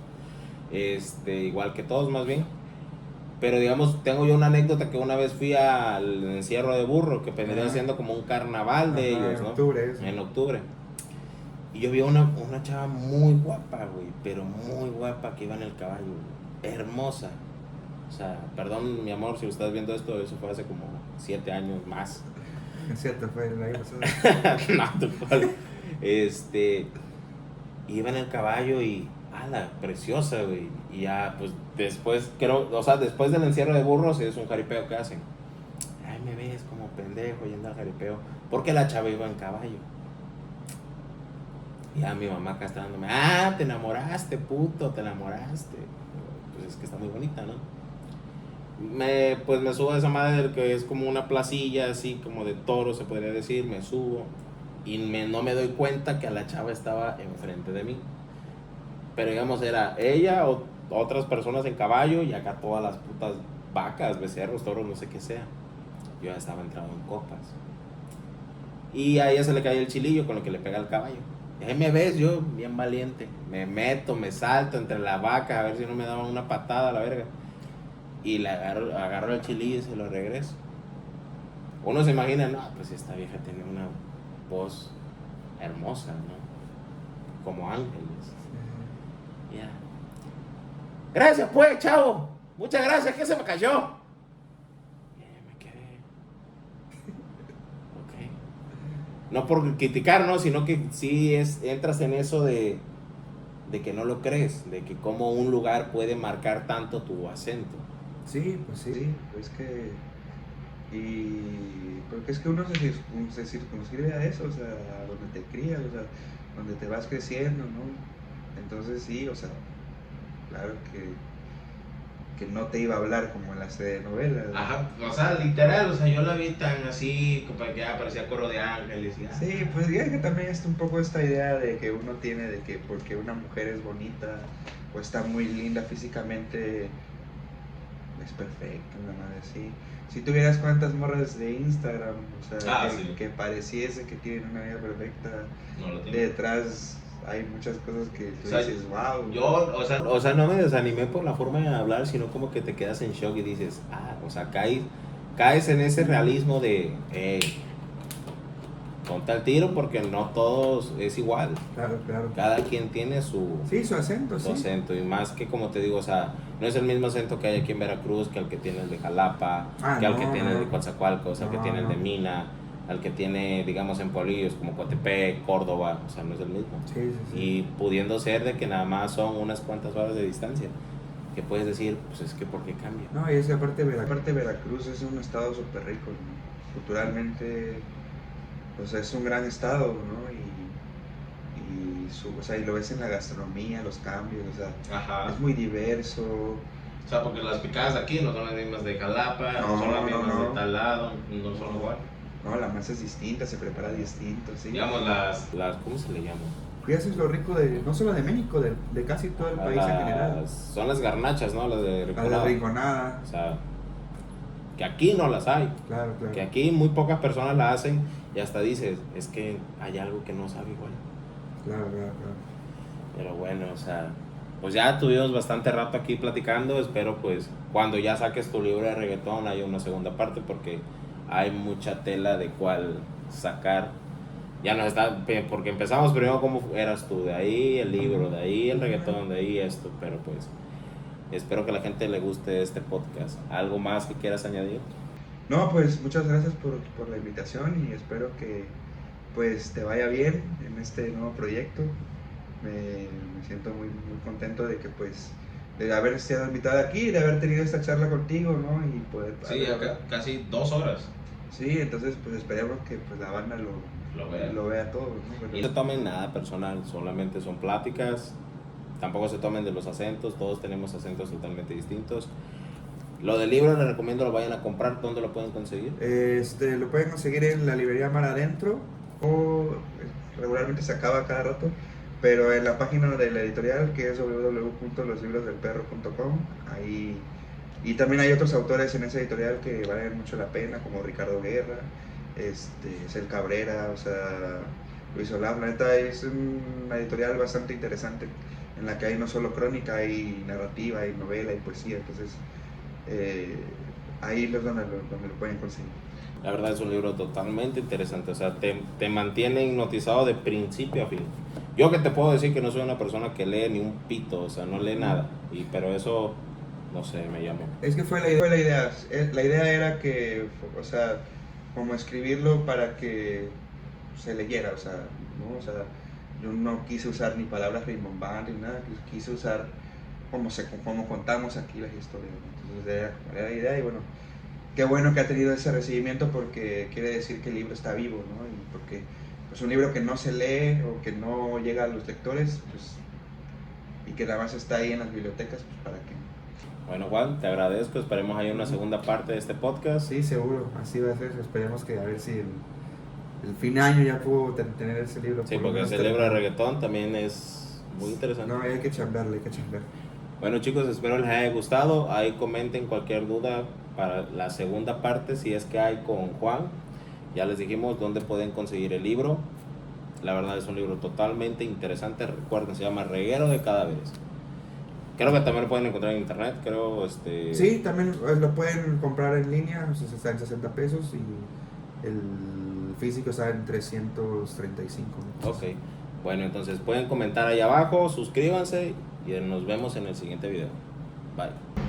Speaker 1: igual que todos más bien, pero digamos, tengo yo una anécdota que una vez fui al encierro de burro, que vendría siendo como un carnaval de ellos, ¿no? En octubre. Y yo vi una chava muy guapa, güey, pero muy guapa que iba en el caballo, güey, hermosa. O sea, perdón, mi amor, si estás viendo esto, eso fue hace como 7 años más.
Speaker 3: Es cierto, fue el año pasado.
Speaker 1: No, tú cuál. Iba en el caballo y, preciosa, güey. Y ya, pues, después, después del encierro de burros es un jaripeo que hacen. Ahí me ves como pendejo yendo al jaripeo. Porque la chava iba en caballo. Y a mi mamá acá está dándome, te enamoraste, puto, te enamoraste. Pues es que está muy bonita, ¿no? Pues me subo a esa madre que es como una placilla, así como de toro, se podría decir. Me subo y no me doy cuenta que la chava estaba enfrente de mí. Pero digamos, era ella o otras personas en caballo y acá todas las putas vacas, becerros, toros, no sé qué sea. Yo ya estaba entrado en copas. Y a ella se le cae el chilillo con lo que le pega al caballo. Y ahí me ves, yo bien valiente. Me meto, me salto entre la vaca a ver si no me daban una patada a la verga. Y le agarro el chilillo y se lo regreso. Uno se imagina, no, pues esta vieja tiene una voz hermosa, ¿no? Como ángeles. Ya. Gracias pues, chavo. Muchas gracias, que se me cayó. Y ahí me quedé. Ok. No por criticar, ¿no? Sino que sí entras en eso de que no lo crees, de que como un lugar puede marcar tanto tu acento.
Speaker 3: Sí, pues sí.
Speaker 2: Sí, pues que... Y porque es que uno se circunscribe a eso, o sea, a donde te crías, o sea, donde te vas creciendo, ¿no? Entonces sí, o sea, claro que no te iba a hablar como en las telenovelas.
Speaker 1: Ajá, o sea, literal, o sea, yo la vi tan así, como que parecía coro de ángeles y
Speaker 2: Sí, pues ya que también es un poco esta idea de que uno tiene de que porque una mujer es bonita o está muy linda físicamente es perfecta, una madre así. Si tuvieras cuántas morras de Instagram, o sea,
Speaker 1: sí.
Speaker 2: que pareciese que tienen una vida perfecta,
Speaker 1: no lo tiene.
Speaker 2: detrás hay muchas cosas que tú
Speaker 1: O sea,
Speaker 2: dices, wow.
Speaker 1: Yo, o sea, no me desanimé por la forma de hablar, sino como que te quedas en shock y dices, o sea, caes en ese realismo de, ponte al tiro porque no todos es igual.
Speaker 3: Claro, claro.
Speaker 1: Cada quien tiene su
Speaker 3: Sí, su acento, sí.
Speaker 1: acento. Y más que como te digo, o sea, no es el mismo acento que hay aquí en Veracruz que el que tiene el de Jalapa, que al que tiene el de Coatzacoalcos, al que tiene el de Mina, al que tiene, digamos, en pueblillos como Coatepec, Córdoba, o sea, no es el mismo.
Speaker 3: Sí.
Speaker 1: Y pudiendo ser de que nada más son unas cuantas horas de distancia, que puedes decir, pues es que ¿por qué cambia?
Speaker 3: No, y esa parte de
Speaker 2: Aparte Veracruz es un estado súper rico, ¿no? Culturalmente, pues es un gran estado, ¿no? O sea, y lo ves en la gastronomía, los cambios, o sea,
Speaker 1: Ajá.
Speaker 2: es muy diverso.
Speaker 1: O sea, porque las picadas aquí no son las mismas de Jalapa, no son las mismas de tal lado, no son igual.
Speaker 2: No, la masa es distinta, se prepara distinto, sí.
Speaker 1: Digamos ¿cómo se le llama?
Speaker 3: Y eso es lo rico de, no solo de México, de casi todo el país en general.
Speaker 1: Son las garnachas, ¿no? Las de
Speaker 3: La de rinconada.
Speaker 1: O sea, que aquí no las hay.
Speaker 3: Claro.
Speaker 1: Que aquí muy pocas personas la hacen y hasta dices, es que hay algo que no sabe igual.
Speaker 3: Claro.
Speaker 1: Pero bueno, o sea, pues ya tuvimos bastante rato aquí platicando. Espero pues cuando ya saques tu libro de reggaetón haya una segunda parte porque hay mucha tela de cuál sacar. Ya no está, porque empezamos primero cómo eras tú, de ahí el libro, de ahí el reggaetón, de ahí esto, pero pues espero que a la gente le guste este podcast. ¿Algo más que quieras añadir?
Speaker 2: No, pues muchas gracias por la invitación y espero que pues te vaya bien en este nuevo proyecto. Me siento muy contento de que pues de haber sido invitado aquí, de haber tenido esta charla contigo, ¿no? Y poder...
Speaker 1: Sí, acá casi 2 horas.
Speaker 2: Sí, entonces pues esperemos que pues la banda lo vea todo, ¿no?
Speaker 1: Y no se tomen nada personal, solamente son pláticas. Tampoco se tomen de los acentos, todos tenemos acentos totalmente distintos. Lo del libro les recomiendo lo vayan a comprar. ¿Dónde lo pueden conseguir?
Speaker 3: Lo pueden conseguir en la librería Mar Adentro
Speaker 2: O regularmente se acaba cada rato, pero en la página de la editorial que es www.loslibrosdelperro.com, ahí, y también hay otros autores en esa editorial que valen mucho la pena, como Ricardo Guerra, Cel Cabrera, o sea, Luis Olaf. La neta es una editorial bastante interesante en la que hay no solo crónica, hay narrativa, hay novela, hay poesía, entonces ahí es donde lo pueden conseguir.
Speaker 1: La verdad es un libro totalmente interesante, o sea, te mantiene hipnotizado de principio a fin. Yo que te puedo decir que no soy una persona que lee ni un pito, o sea, no lee nada, pero eso, no sé, me llamó.
Speaker 2: Es que fue la idea. La idea era que, o sea, como escribirlo para que se leyera, o sea, ¿no? O sea, yo no quise usar ni palabras rimbombantes ni nada, quise usar como contamos aquí las historias, ¿no? Entonces era la idea y bueno, qué bueno que ha tenido ese recibimiento porque quiere decir que el libro está vivo, ¿no? Y porque pues un libro que no se lee o que no llega a los lectores, pues, y que nada más está ahí en las bibliotecas, pues para qué.
Speaker 1: Bueno, Juan, te agradezco. Esperemos haya una segunda parte de este podcast.
Speaker 3: Sí, seguro, así va a ser. Esperemos que a ver si el fin de año ya puedo tener ese libro.
Speaker 1: Sí,
Speaker 3: por lo
Speaker 1: porque
Speaker 3: menos
Speaker 1: ese libro de
Speaker 3: terminado.
Speaker 1: reggaetón también es muy interesante.
Speaker 3: No, hay que chambearle, hay que chambear.
Speaker 1: Bueno, chicos, espero les haya gustado. Ahí comenten cualquier duda para la segunda parte, si es que hay, con Juan. Ya les dijimos dónde pueden conseguir el libro. La verdad es un libro totalmente interesante. Recuerden, se llama Reguero de Cadáveres. Creo que también lo pueden encontrar en internet. Creo,
Speaker 3: Sí, también lo pueden comprar en línea, o sea, está en 60 pesos y el físico está en 335. ¿no?
Speaker 1: Ok. Bueno, entonces pueden comentar ahí abajo, suscríbanse y nos vemos en el siguiente video. Bye.